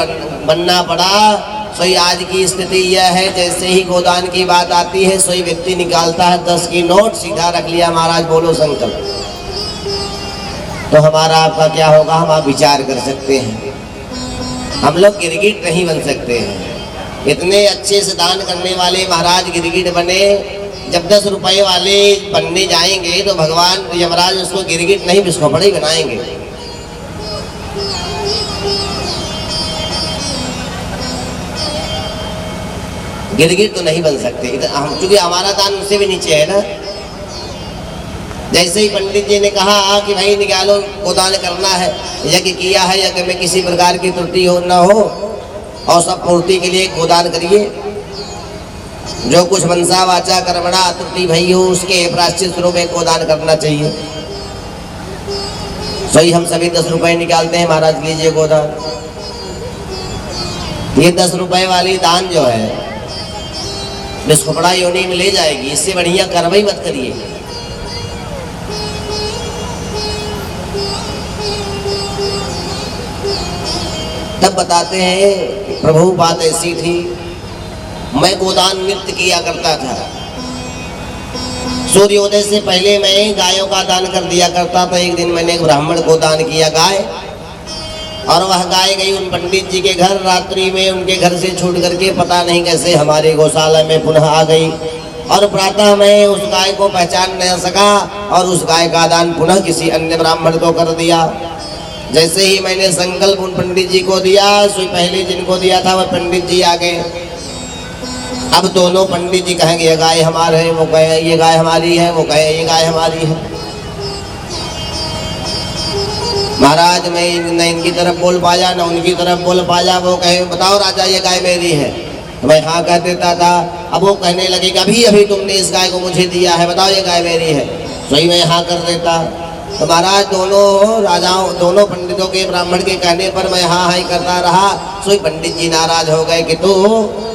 S1: बनना पड़ा। सोई आज की स्थिति यह है, जैसे ही गोदान की बात आती है सोई व्यक्ति निकालता है 10 की नोट, सीधा रख लिया महाराज बोलो संकल्प। तो हमारा आपका क्या होगा, हम आप विचार कर सकते हैं। हम लोग गिरगिट नहीं बन सकते हैं। इतने अच्छे से दान करने वाले महाराज गिरगिट बने। जब 10 रुपए वाले बनने जाएंगे तो भगवान यमराज उसको गिरगिट नहीं बिस्कोपड़ा ही बनाएंगे। गिरगिट तो नहीं बन सकते हम, क्योंकि हमारा दान उससे भी नीचे है ना। जैसे ही पंडित जी ने कहा कि भाई निकालो गोदान करना है, यज्ञ किया है, यज्ञ में किसी प्रकार की त्रुटि हो न हो और सब पूर्ति के लिए गोदान करिए। जो कुछ मनसा वाचा कर्मणा त्रुटि भई हो उसके प्रायश्चित स्वरूप एक गोदान करना चाहिए। सही हम सभी 10 रुपए निकालते हैं, महाराज लीजिए गोदान। ये 10 रुपए वाली दान जो है बिस्कुपड़ा योनि में ले जाएगी, इससे बढ़िया कार्रवाई मत करिए। तब बताते हैं प्रभु बात ऐसी थी, मैं गोदान नित्य किया करता था। सूर्योदय से पहले मैं गायों का दान कर दिया करता था। एक दिन मैंने एक ब्राह्मण को दान किया गाय, और वह गाय गई उन पंडित जी के घर। रात्रि में उनके घर से छूट करके पता नहीं कैसे हमारे गौशाला में पुनः आ गई, और प्रातः मैं उस गाय को पहचान नहीं सका और उस गाय का दान पुनः किसी अन्य ब्राह्मण को कर दिया। जैसे ही मैंने संकल्प उन पंडित जी को दिया, सो पहले जिनको दिया था वह पंडित जी आ गए। अब दोनों पंडित जी कहेंगे ये गाय हमारा है, वो कहे ये गाय हमारी है, वो कहे ये गाय हमारी है। महाराज मैं न इनकी तरफ बोल पाया न उनकी तरफ बोल पाया। वो कहे बताओ राजा ये गाय मेरी है, तो मैं हाँ कह देता था। अब वो कहने लगे कि अभी अभी तुमने इस गाय को मुझे दिया है, बताओ ये गाय मेरी है, सही मैं हाँ कर देता। तो महाराज दोनों राजाओं, दोनों पंडितों के ब्राह्मण के कहने पर मैं हाँ हाँ करता रहा। सोई पंडित जी नाराज हो गए कि तू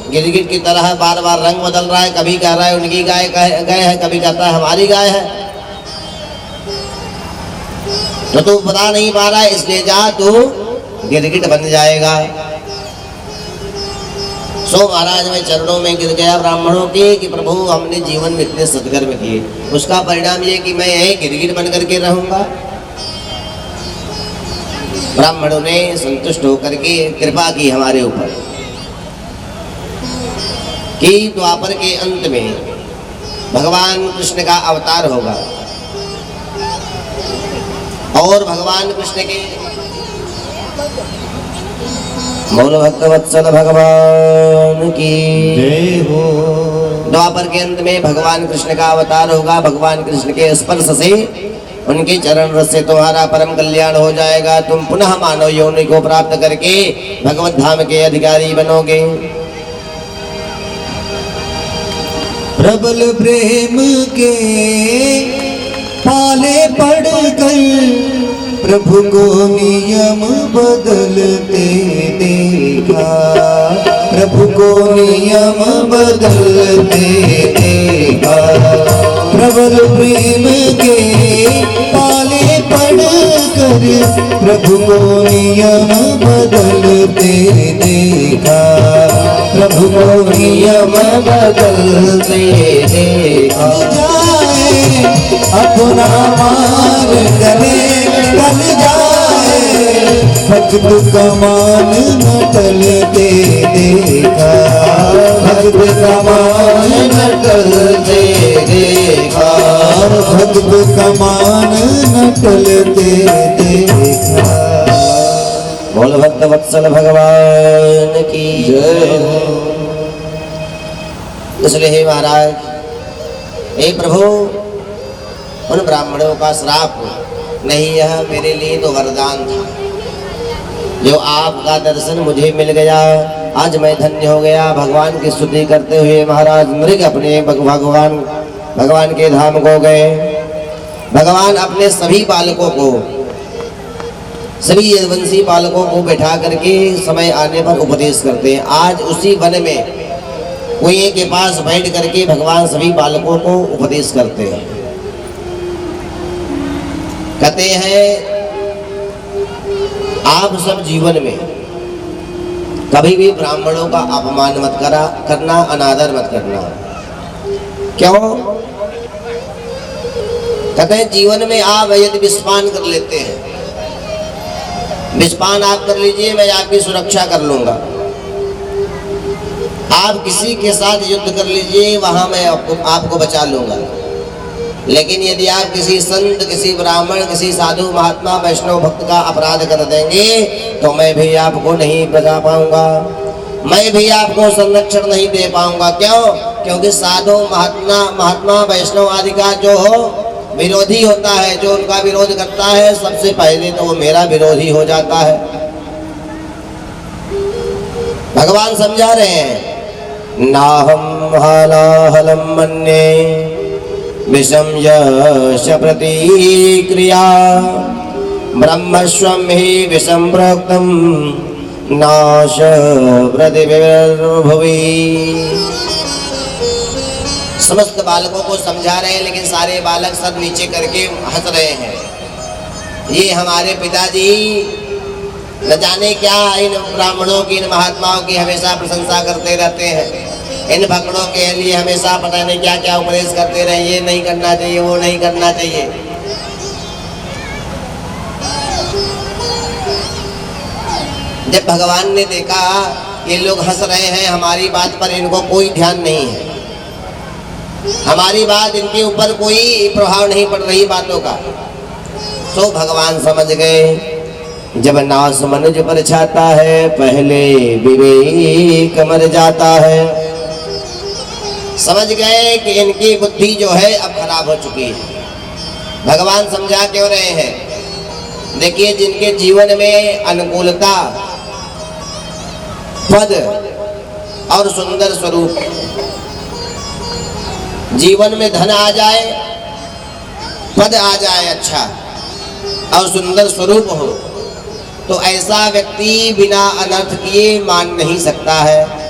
S1: गिरगिट की तरह बार बार रंग बदल रहा है, कभी कह रहा है उनकी गाय गाय है, कभी कहता है हमारी गाय है। तो तू बता नहीं पा रहा है, इसलिए जा तू गिरगिट बन जाएगा। सो महाराज मैं चरणों में गिर गया ब्राह्मणों के कि प्रभु हमने जीवन में इतने सत्कर्म किए, उसका परिणाम ये कि मैं यही गिरगिट बन करके रहूंगा। ब्राह्मणों ने संतुष्ट होकर के कृपा की हमारे ऊपर कि द्वापर के अंत में भगवान कृष्ण का अवतार होगा और भगवान कृष्ण के बोलो भक्तवत्सल भगवान की
S2: जय हो।
S1: द्वापर के अंत में भगवान कृष्ण का अवतार होगा। भगवान कृष्ण के स्पर्श से, उनके चरण रस से तुम्हारा परम कल्याण हो जाएगा। तुम पुनः मानव योनि को प्राप्त करके भगवत धाम के अधिकारी बनोगे।
S2: प्रबल प्रेम के पाले पड़कर प्रभु को नियम बदलते देखा, प्रभु को नियम बदलते देखा। प्रबल प्रेम के पाले पड़कर प्रभु को नियम बदलते देखा, प्रभु को नियम बदलते देखा। जाए अपना मार करे टल जाए, भक्त कमान न टलते देखा, भक्त कमान न टलते देखा, भक्त कमान न टलते देखा।
S1: बोल भक्त वत्सल भगवान की जय। इसलिए हे महाराज, हे प्रभु, उन ब्राह्मणों का श्राप नहीं, यह मेरे लिए तो वरदान था। जो आपका दर्शन मुझे मिल गया, आज मैं धन्य हो गया। भगवान की स्तुति करते हुए महाराज मृग अपने भगवान के धाम को गए। भगवान अपने सभी बालकों को, सभी यदुवंशी बालकों को बैठा करके समय आने पर उपदेश करते हैं। आज उसी वन में कुएं के पास बैठ करके भगवान सभी बालकों को उपदेश करते हैं। कहते हैं आप सब जीवन में कभी भी ब्राह्मणों का अपमान मत करना, अनादर मत करना। क्यों? कहते हैं जीवन में आप यदि विषपान कर लेते हैं, विषपान आप कर लीजिए, मैं आपकी सुरक्षा कर लूंगा। आप किसी के साथ युद्ध कर लीजिए, वहां मैं आपको बचा लूंगा। लेकिन यदि आप किसी संत, किसी ब्राह्मण, किसी साधु महात्मा वैष्णव भक्त का अपराध कर देंगे तो मैं भी आपको नहीं बचा पाऊंगा, मैं भी आपको संरक्षण नहीं दे पाऊंगा। क्यों? क्योंकि साधु महात्मा वैष्णव आदि का जो हो विरोधी होता है, जो उनका विरोध करता है, सबसे पहले तो वो मेरा विरोधी हो जाता है। भगवान समझा रहे हैं, नाहम हालाहलम मन्ये विषम यश प्रतिक्रिया, ब्रह्मस्वं ही विषम प्रोक्तम नाश प्रतिभुवि। समस्त बालकों को समझा रहे हैं, लेकिन सारे बालक सब नीचे करके हंस रहे हैं। ये हमारे पिताजी न जाने क्या इन ब्राह्मणों की, इन महात्माओं की हमेशा प्रशंसा करते रहते हैं। इन भक्तों के लिए हमेशा पता नहीं क्या क्या उपदेश करते रहे, ये नहीं करना चाहिए, वो नहीं करना चाहिए। जब भगवान ने देखा ये लोग हंस रहे हैं, हमारी बात पर इनको कोई ध्यान नहीं है, हमारी बात इनके ऊपर कोई प्रभाव नहीं पड़ रही बातों का, तो भगवान समझ गए जब नाश मनुज पर छाता है, पहले विवेक मर जाता है। समझ गए कि इनकी बुद्धि जो है अब खराब हो चुकी है। भगवान समझा क्यों रहे हैं? देखिए, जिनके जीवन में अनुकूलता, पद और सुंदर स्वरूप, जीवन में धन आ जाए, पद आ जाए अच्छा और सुंदर स्वरूप हो, तो ऐसा व्यक्ति बिना अनर्थ किए मान नहीं सकता है।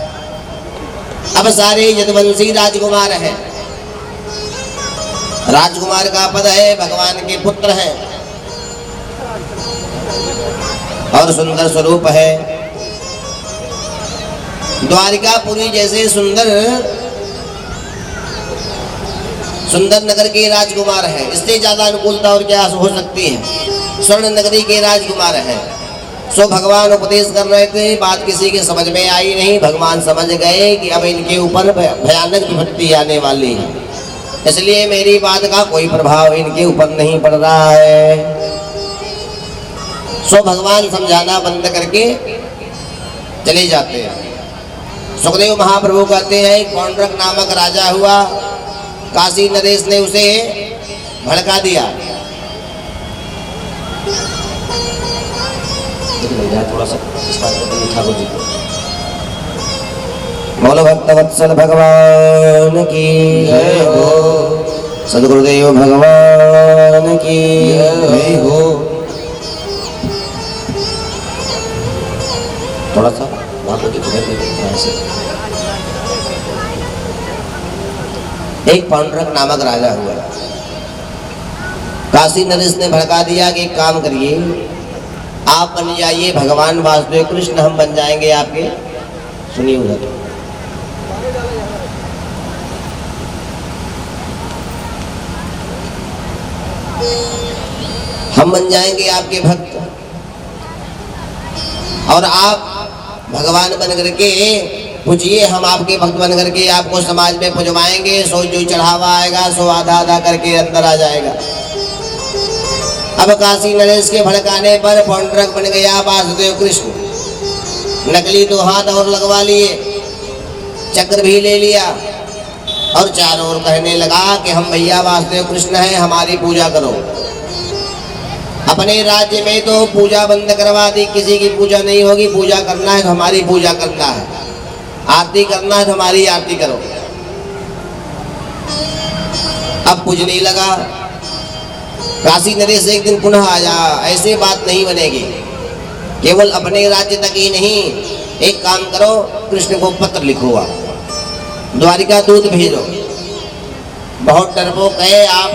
S1: अब सारे यदुवंशी राजकुमार हैं। राजकुमार का पद है, भगवान के पुत्र हैं और सुंदर स्वरूप है। द्वारिकापुरी जैसे सुंदर नगर के राजकुमार हैं, इससे ज्यादा अनुकूलता और क्या हो सकती है। स्वर्ण नगरी के राजकुमार हैं। सो भगवान उपदेश कर रहे थे, बात किसी के समझ में आई नहीं। भगवान समझ गए कि अब इनके ऊपर भयानक विपत्ति आने वाली है, इसलिए मेरी बात का कोई प्रभाव इनके ऊपर नहीं पड़ रहा है। सो भगवान समझाना बंद करके चले जाते हैं। सुखदेव महाप्रभु कहते हैं, पौंड्रक नामक राजा हुआ, काशी नरेश ने उसे भड़का दिया। थोड़ा सा ठाकुर जी को बोलो भक्त वत्सल भगवान की जय हो, सदगुरुदेव भगवान की जय हो। थोड़ा सा एक पौंड्रक नामक राजा हुआ, काशी नरेश ने भड़का दिया कि एक काम करिए, आप बन जाइए भगवान वासुदेव कृष्ण, हम बन जाएंगे आपके। सुनिए उधर, हम बन जाएंगे आपके भक्त और आप भगवान बन करके पूछिए, हम आपके भक्त बन करके आपको समाज में पुजवाएंगे। सो जो चढ़ावा आएगा सो आधा आधा करके अंदर आ जाएगा। अब काशी नरेश के भड़काने पर पौंड्रक बन गया वासुदेव कृष्ण। नकली 2 हाथ और लगवा लिए, चक्र भी ले लिया और चारों ओर कहने लगा कि हम भैया वासुदेव कृष्ण हैं, हमारी पूजा करो। अपने राज्य में तो पूजा बंद करवा दी, किसी की पूजा नहीं होगी। पूजा करना है तो हमारी पूजा करना है, आरती करना है तो हमारी आरती करो। अब पूजने लगा। काशी नरेश एक दिन पुनः आया, ऐसे बात नहीं बनेगी। केवल अपने राज्य तक ही नहीं, एक काम करो, कृष्ण को पत्र लिखो, आप द्वारिका दूत भेजो। बहुत डरपोक है, आप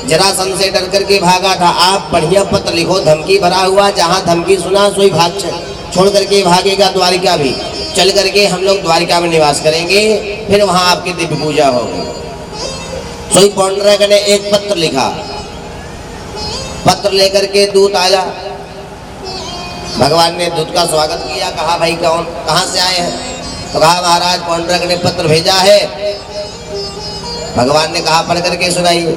S1: जरासंध से डर करके भागा था, आप बढ़िया पत्र लिखो, धमकी भरा हुआ, जहाँ धमकी सुना सोई भाग छोड़ करके भागेगा। द्वारिका भी चल करके हम लोग द्वारिका में निवास करेंगे, फिर वहाँ आपकी दिव्य पूजा होगी। सोई पौंड्रक ने एक पत्र लिखा। पत्र लेकर के दूत आया। भगवान ने दूत का स्वागत किया, कहा भाई कौन, कहाँ से आए हैं? तो कहा महाराज पौंड्रक ने पत्र भेजा है। भगवान ने कहा पढ़ करके सुनाइए।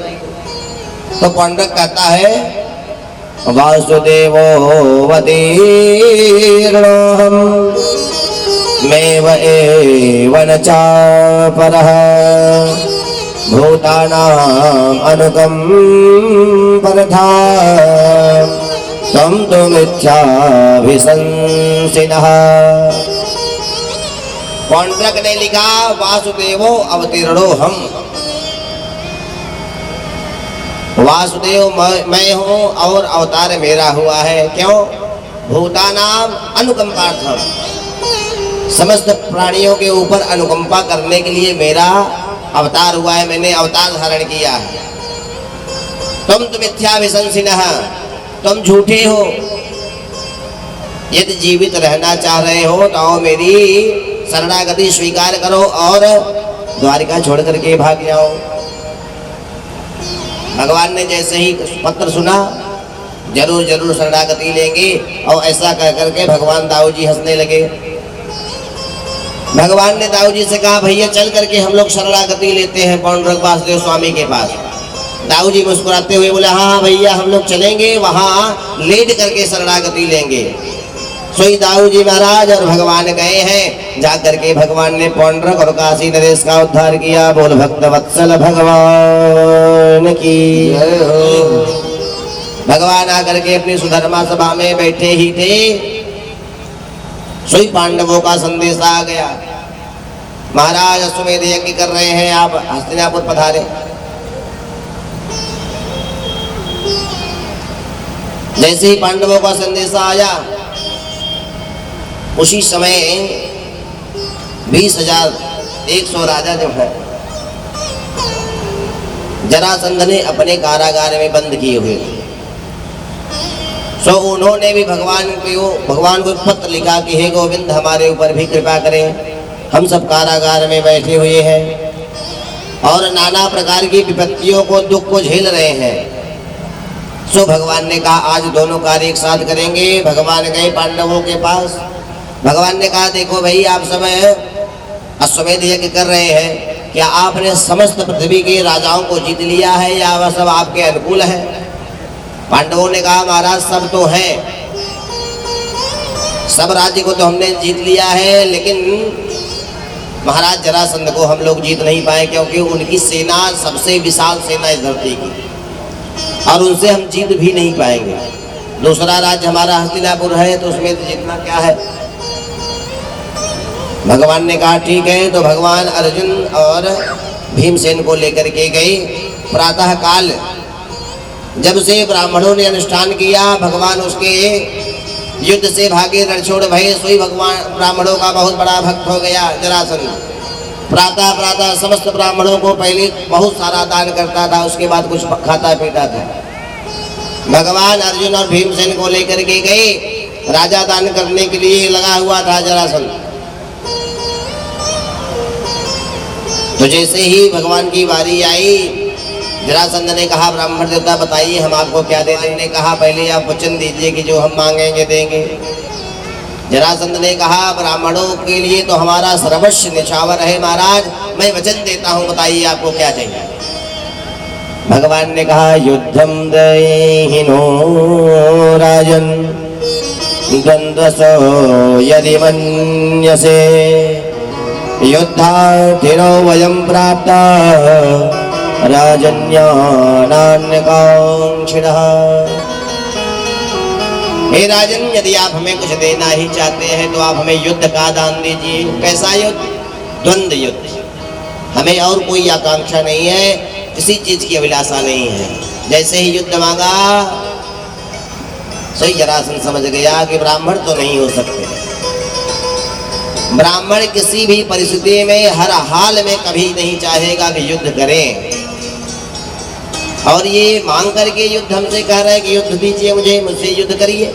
S1: तो पौंड्रक कहता है, वासुदेवो वदीर्णोऽहं मेव एवं चापरः भूतानां अनुकम्परथा त्वं तु मिथ्याभिशंसिनः। पौंड्रक ने लिखा, वासुदेवो अवतीर्णोऽहं, वासुदेव मैं हूँ और अवतार मेरा हुआ है। क्यों? भूतानाम अनुकंपार्थम, समस्त प्राणियों के ऊपर अनुकंपा करने के लिए मेरा अवतार हुआ है, मैंने अवतार धारण किया है। तुम तो मिथ्याभिशंसिनः, तुम झूठे हो। यदि जीवित रहना चाह रहे हो तो मेरी शरणागति स्वीकार करो और द्वारिका छोड़ करके भाग जाओ। भगवान ने जैसे ही पत्र सुना, जरूर जरूर शरणागति लेंगे, और ऐसा कह करके भगवान दाऊ जी हंसने लगे। भगवान ने दाऊ जी से कहा, भैया चल करके हम लोग शरणागति लेते हैं पौंड्रक वासुदेव स्वामी के पास। दाऊ जी मुस्कुराते हुए बोले, हाँ भैया हम लोग चलेंगे, वहाँ लेट करके शरणागति लेंगे। सोई दाऊ जी महाराज और भगवान गए हैं। जा करके भगवान ने पौंड्रक और काशी नरेश का उद्धार किया। बोल भक्त वत्सल भगवान की जय हो। भगवान आकर के अपनी सुधर्मा सभा में बैठे ही थे, सोई पांडवों का संदेश आ गया। महाराज अश्वमेध यज्ञ कर रहे हैं, आप हस्तिनापुर पधारे। जैसे ही पांडवों का संदेश आया, उसी समय 20,000 100 राजा जो है जरासंध ने अपने कारागार में बंद किए हुए थे। सो उन्होंने भी भगवान को पत्र लिखा कि हे गोविंद हमारे ऊपर भी कृपा करें, हम सब कारागार में बैठे हुए हैं और नाना प्रकार की विपत्तियों को दुख को झेल रहे हैं। सो भगवान ने कहा आज दोनों कार्य एक साथ करेंगे। भगवान गए पांडवों के पास। भगवान ने कहा देखो भाई आप सब अश्वमेध यज्ञ कर रहे हैं, क्या आपने समस्त पृथ्वी के राजाओं को जीत लिया है या वह सब आपके अनुकूल है? पांडवों ने कहा महाराज सब तो है, सब राज्य को तो हमने जीत लिया है, लेकिन महाराज जरासंध को हम लोग जीत नहीं पाए क्योंकि उनकी सेना सबसे विशाल सेना इस धरती की और उनसे हम जीत भी नहीं पाएंगे। दूसरा राज्य हमारा हस्तिनापुर है तो उसमें तो जीतना क्या है। भगवान ने कहा ठीक है। तो भगवान अर्जुन और भीमसेन को लेकर के गए। प्रातः काल जब से ब्राह्मणों ने अनुष्ठान किया, भगवान उसके युद्ध से भागे रणछोड़ भये, सोई भगवान ब्राह्मणों का बहुत बड़ा भक्त हो गया जरासंध। प्रातः प्रातः समस्त ब्राह्मणों को पहले बहुत सारा दान करता था, उसके बाद कुछ खाता पीता था। भगवान अर्जुन और भीमसेन को लेकर के गए, राजा दान करने के लिए लगा हुआ था जरासंध। तो जैसे ही भगवान की बारी आई, जरासंध ने कहा ब्राह्मण देवता बताइए हम आपको क्या दे दें। ने कहा पहले आप वचन दीजिए कि जो हम मांगेंगे देंगे। जरासंध ने कहा ब्राह्मणों के लिए तो हमारा सर्वस्व निछावर है महाराज, मैं वचन देता हूँ, बताइए आपको क्या चाहिए। भगवान ने कहा युद्धम दयिनो राजन द्वंद्वसो यदि मन्यसे युद्धार्थिनो वयं प्राप्ता राजन्यानान्यकांक्षिणः। हे राजन यदि आप हमें कुछ देना ही चाहते हैं तो आप हमें युद्ध का दान दीजिए। कैसा युद्ध? द्वंद्व युद्ध। हमें और कोई आकांक्षा नहीं है, किसी चीज की अभिलाषा नहीं है। जैसे ही युद्ध मांगा सही जरासंध समझ गया कि ब्राह्मण तो नहीं हो सकते। ब्राह्मण किसी भी परिस्थिति में हर हाल में कभी नहीं चाहेगा कि युद्ध करें, और ये मांग करके युद्ध हमसे कह रहे हैं कि युद्ध दीजिए मुझे, मुझसे युद्ध करिए।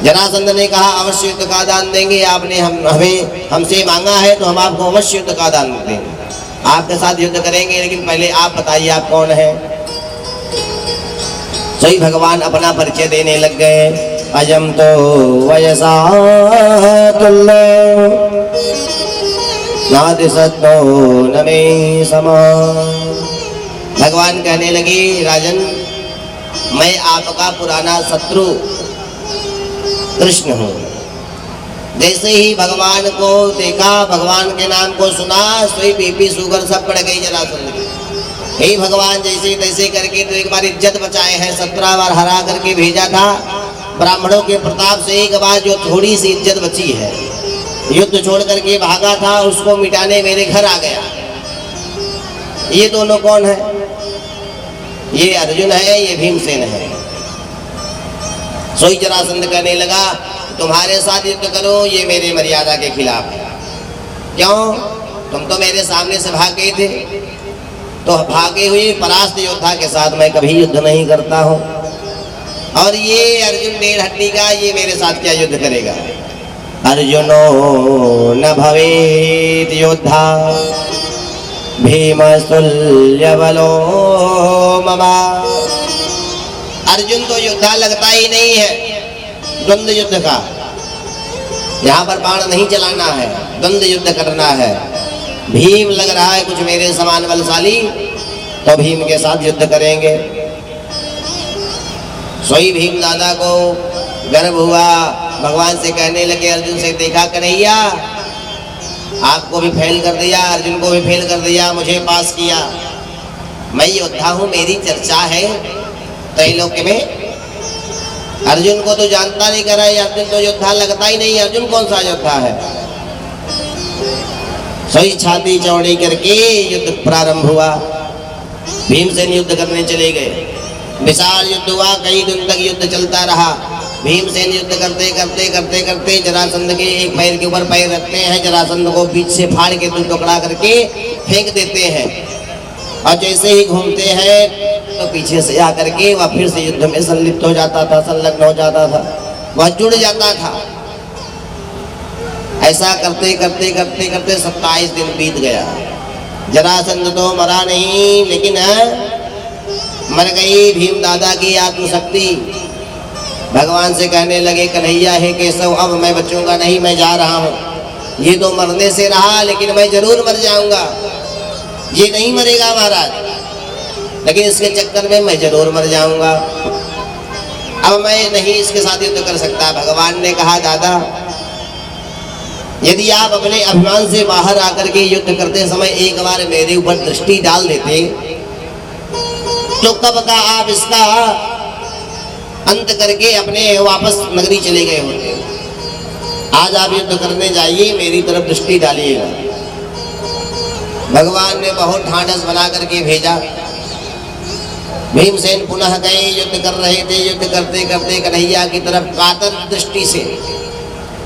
S1: जरासंध ने कहा अवश्य युद्ध का दान देंगे, आपने हमें हमसे मांगा है तो हम आपको अवश्य युद्ध का दान देंगे, आपके साथ युद्ध करेंगे, लेकिन पहले आप बताइए आप कौन है। सही भगवान अपना परिचय देने लग गए। अजम तो वयसा तुल्यो नाति सत्तो न मे समान। भगवान कहने लगे राजन मैं आपका पुराना शत्रु कृष्ण हूँ। जैसे ही भगवान को देखा, भगवान के नाम को सुना, सोई बीपी शुगर सब बढ़ गई जरासंध की। हे भगवान जैसे तैसे करके तो एक बार इज्जत बचाए हैं, 17 बार हरा करके भेजा था। ब्राह्मणों के प्रताप से एक बार जो थोड़ी सी इज्जत बची है, युद्ध छोड़ करके भागा था, उसको मिटाने मेरे घर आ गया। ये दोनों कौन है? ये अर्जुन है, ये भीमसेन है। सोई जरासंध कहने लगा तुम्हारे साथ युद्ध करो ये मेरे मर्यादा के खिलाफ है। क्यों? तुम तो मेरे सामने से भाग गए थे, तो भागे हुए परास्त योद्धा के साथ मैं कभी युद्ध नहीं करता हूँ, और ये अर्जुन डेढ़ हड्डी का, ये मेरे साथ क्या युद्ध करेगा। अर्जुनो न भवेत योद्धा भीमस्तुल्य बलो ममा। अर्जुन तो योद्धा लगता ही नहीं है द्वंद्व युद्ध का। यहाँ पर बाण नहीं चलाना है, द्वंद्व युद्ध करना है। भीम लग रहा है कुछ मेरे समान बलशाली, तो भीम के साथ युद्ध करेंगे। सोई भीम दादा को गर्व हुआ, भगवान से कहने लगे अर्जुन से देखा कन्हैया आपको भी फेल कर दिया, अर्जुन को भी फेल कर दिया, मुझे पास किया। मैं योद्धा हूँ, मेरी चर्चा है त्रैलोक में। अर्जुन को तो जानता नहीं कर रहा है, अर्जुन तो योद्धा लगता ही नहीं, अर्जुन कौन सा योद्धा है। सही छाती चौड़ी करके युद्ध प्रारंभ हुआ। भीमसेन युद्ध करने चले गए। विशाल युद्ध हुआ, कई दिन तक युद्ध चलता रहा। भीमसेन युद्ध करते करते करते करते जरासंध के एक पैर के ऊपर पैर रखते हैं, जरासंध को बीच से फाड़ के दो टुकड़ा करके फेंक देते हैं। और जैसे ही घूमते हैं तो पीछे से आकर के वह फिर से युद्ध में संलिप्त हो जाता था, संलग्न हो जाता था, वह जुड़ जाता था। ऐसा करते करते करते करते 27 दिन बीत गया। जरासंध तो मरा नहीं, लेकिन मर गई भीम दादा की आत्मशक्ति। भगवान से कहने लगे, कन्हैया है केशव, अब मैं बचूंगा नहीं, मैं जा रहा हूँ। ये तो मरने से रहा, लेकिन मैं जरूर मर जाऊंगा। ये नहीं मरेगा महाराज, लेकिन इसके चक्कर में मैं जरूर मर जाऊंगा। अब मैं नहीं इसके साथ युद्ध कर सकता। भगवान ने कहा, दादा यदि आप अपने अभिमान से बाहर आकर के युद्ध करते समय एक बार मेरे ऊपर दृष्टि डाल देते तो कब का आप इसका अंत करके अपने वापस नगरी चले गए होते। आज आप युद्ध करने जाइए, मेरी तरफ दृष्टि डालिएगा। भगवान ने बहुत ढांढस बना करके भेजा। भीमसेन पुनः गए, युद्ध कर रहे थे। युद्ध करते करते कन्हैया की तरफ कातर दृष्टि से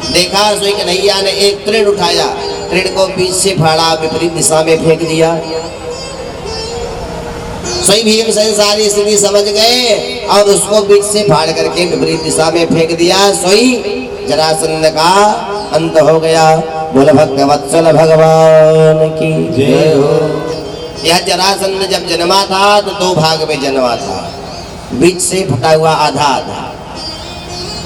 S1: देखा, सोई कन्हैया ने एक तृण उठाया, तृण को बीच से फाड़ा, विपरीत दिशा में फेंक दिया। सोई भीमसेन सारी स्थिति समझ गए और उसको बीच से फाड़ करके विपरीत दिशा में फेंक दिया। सोई जरासंध का अंत हो गया। बोल भक्तवत्सल भगवान की जय हो। यह जरासंध जब जन्मा था तो 2 भाग में जन्मा था, बीच से फटा हुआ आधा आधा।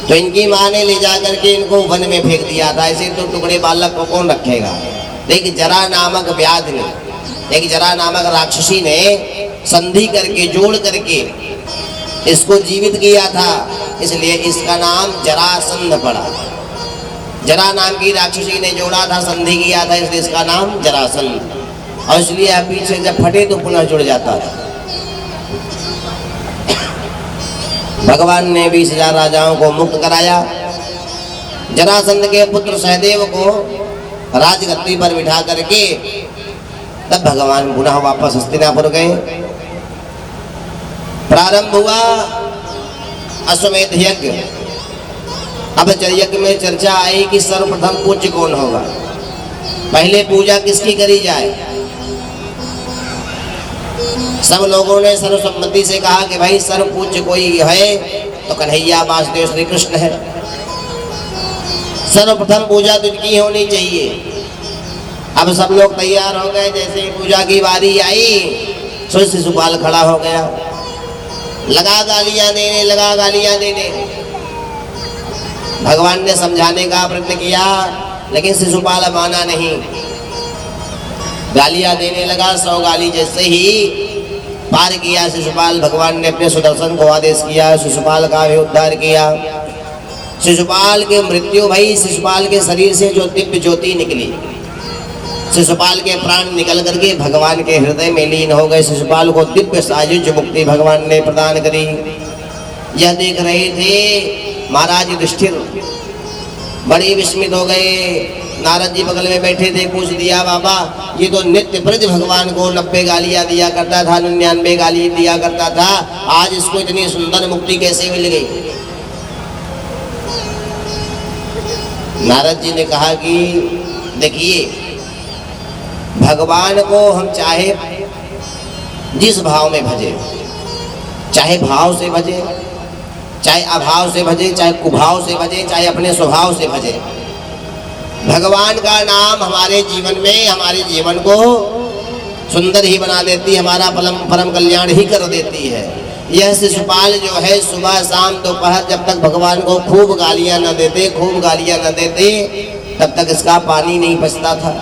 S1: तो इनकी माँ ने ले जाकर के इनको वन में फेंक दिया था। ऐसे तो टुकड़े बालक को कौन रखेगा। लेकिन जरा नामक व्याध ने, एक जरा नामक राक्षसी ने संधि करके जोड़ करके इसको जीवित किया था, इसलिए इसका नाम जरासंध पड़ा। जरा नाम की राक्षसी ने जोड़ा था, संधि किया था, इसलिए इसका नाम जरासंध। और इसलिए पीछे जब फटे तो पुनः जुड़ जाता था। भगवान ने 20,000 राजाओं को मुक्त कराया। जरासंध के पुत्र सहदेव को राजगद्दी पर बिठा करके तब भगवान पुनः वापस हस्तिनापुर गए। प्रारंभ हुआ अश्वमेध यज्ञ। अब यज्ञ में चर्चा आई कि सर्वप्रथम पूज्य कौन होगा, पहले पूजा किसकी करी जाए। सब लोगों ने सर्वसम्मति से कहा कि भाई सर्व पूज्य कोई है तो कन्हैया वासुदेव श्री कृष्ण है। सर्वप्रथम पूजा तुझकी होनी चाहिए। अब सब लोग तैयार हो गए। जैसे ही पूजा की बारी आई तो शिशुपाल खड़ा हो गया, लगा गालियां देने, लगा गालियां देने। भगवान ने समझाने का प्रयत्न किया, लेकिन शिशुपाल माना नहीं, गालियां देने लगा। 100 गाली जैसे ही पार किया शिशुपाल, भगवान ने अपने सुदर्शन को आदेश किया, शिशुपाल का भी उद्धार किया। शिशुपाल की मृत्यु भई। शिशुपाल के शरीर से जो दिव्य ज्योति निकली, शिशुपाल के प्राण निकल करके भगवान के हृदय में लीन हो गए। शिशुपाल को दिव्य सायुज्य मुक्ति भगवान ने प्रदान करी। यह देख रहे थे महाराज युधिष्ठिर, बड़े विस्मित हो गए। नारद जी बगल में बैठे थे। पूछ दिया, बाबा ये तो नित्य प्रति भगवान को 90 गालियां दिया करता था, 99 गाली दिया करता था, आज इसको इतनी सुंदर मुक्ति कैसे मिल गई। नारद जी ने कहा कि देखिए, भगवान को हम चाहे जिस भाव में भजे, चाहे भाव से भजे, चाहे अभाव से भजे, चाहे कुभाव से भजे, चाहे अपने स्वभाव से भजे, भगवान का नाम हमारे जीवन में हमारे जीवन को सुंदर ही बना देती है, हमारा परम कल्याण ही कर देती है। यह शिशुपाल जो है सुबह शाम दोपहर जब तक भगवान को खूब गालियां न देते, खूब गालियां न देते, तब तक इसका पानी नहीं बचता था।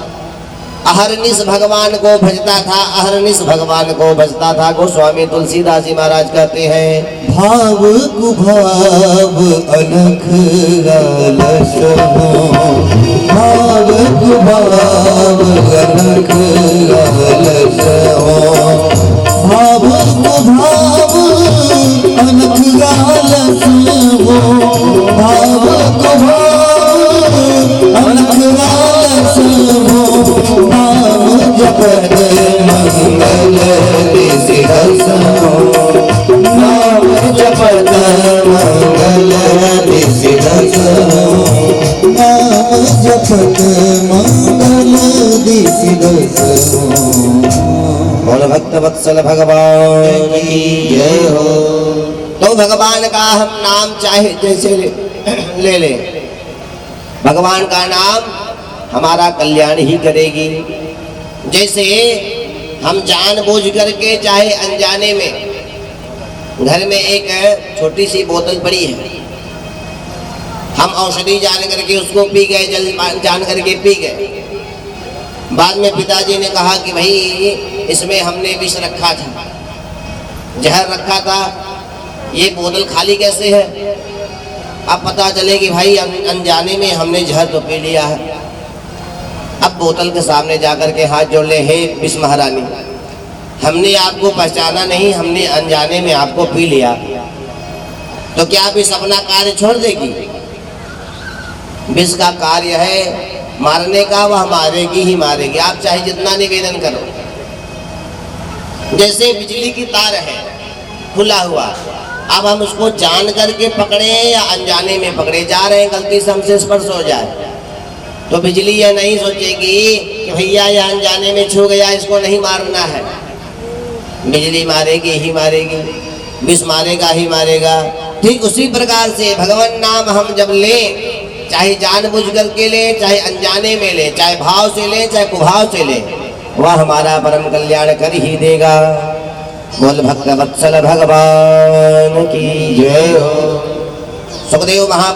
S1: अहरनिश भगवान को भजता था, अहरनिश भगवान को भजता था। गोस्वामी तुलसीदास जी महाराज कहते हैं,
S2: भाव कुभाव अलख लालस हो, भाव कुभाव अलख लालस हो, भाव कुभाव अलख लालस हो, भाव कुभाव अलख लालस हो, नाम जपत मंगल दिस हो, नाम जपत मंगल जपत मंगल दिवस
S1: बोल भक्त वत्सल भगवान की जय हो। तो भगवान का हम नाम चाहे जैसे ले ले, भगवान का नाम हमारा कल्याण ही करेगी। जैसे हम जानबूझ करके चाहे अनजाने में घर में एक छोटी सी बोतल पड़ी है, हम औषधि जान करके उसको पी गए, जल जान करके पी गए। बाद में पिताजी ने कहा कि भाई इसमें हमने विष रखा था, जहर रखा था, ये बोतल खाली कैसे है। अब पता चले कि भाई अनजाने में हमने जहर तो पी लिया है। अब बोतल के सामने जाकर के हाथ जोड़ ले, हे विष महारानी, हमने आपको पहचाना नहीं, हमने अनजाने में आपको पी लिया, तो क्या विष अपना कार्य छोड़ देगी। विष का कार्य है मारने का, वह मारेगी ही मारेगी, आप चाहे जितना निवेदन करो। जैसे बिजली की तार है खुला हुआ, अब हम उसको जान करके पकड़े या अनजाने में पकड़े, जा रहे हैं गलती से हमसे स्पर्श हो जाए, तो बिजली यह नहीं सोचेगी कि भैया यह अनजाने में छू गया, इसको नहीं मारना है। बिजली मारेगी ही मारेगी, विष मारेगा ही मारेगा। ठीक उसी प्रकार से भगवान नाम हम जब लें, चाहे जानबूझ करके ले, चाहे अनजाने में ले, चाहे भाव से ले, चाहे कुभाव से ले, वह हमारा परम कल्याण कर ही देगा। बोल भक्त वत्सल भगवान की जय हो। सुखदेव महा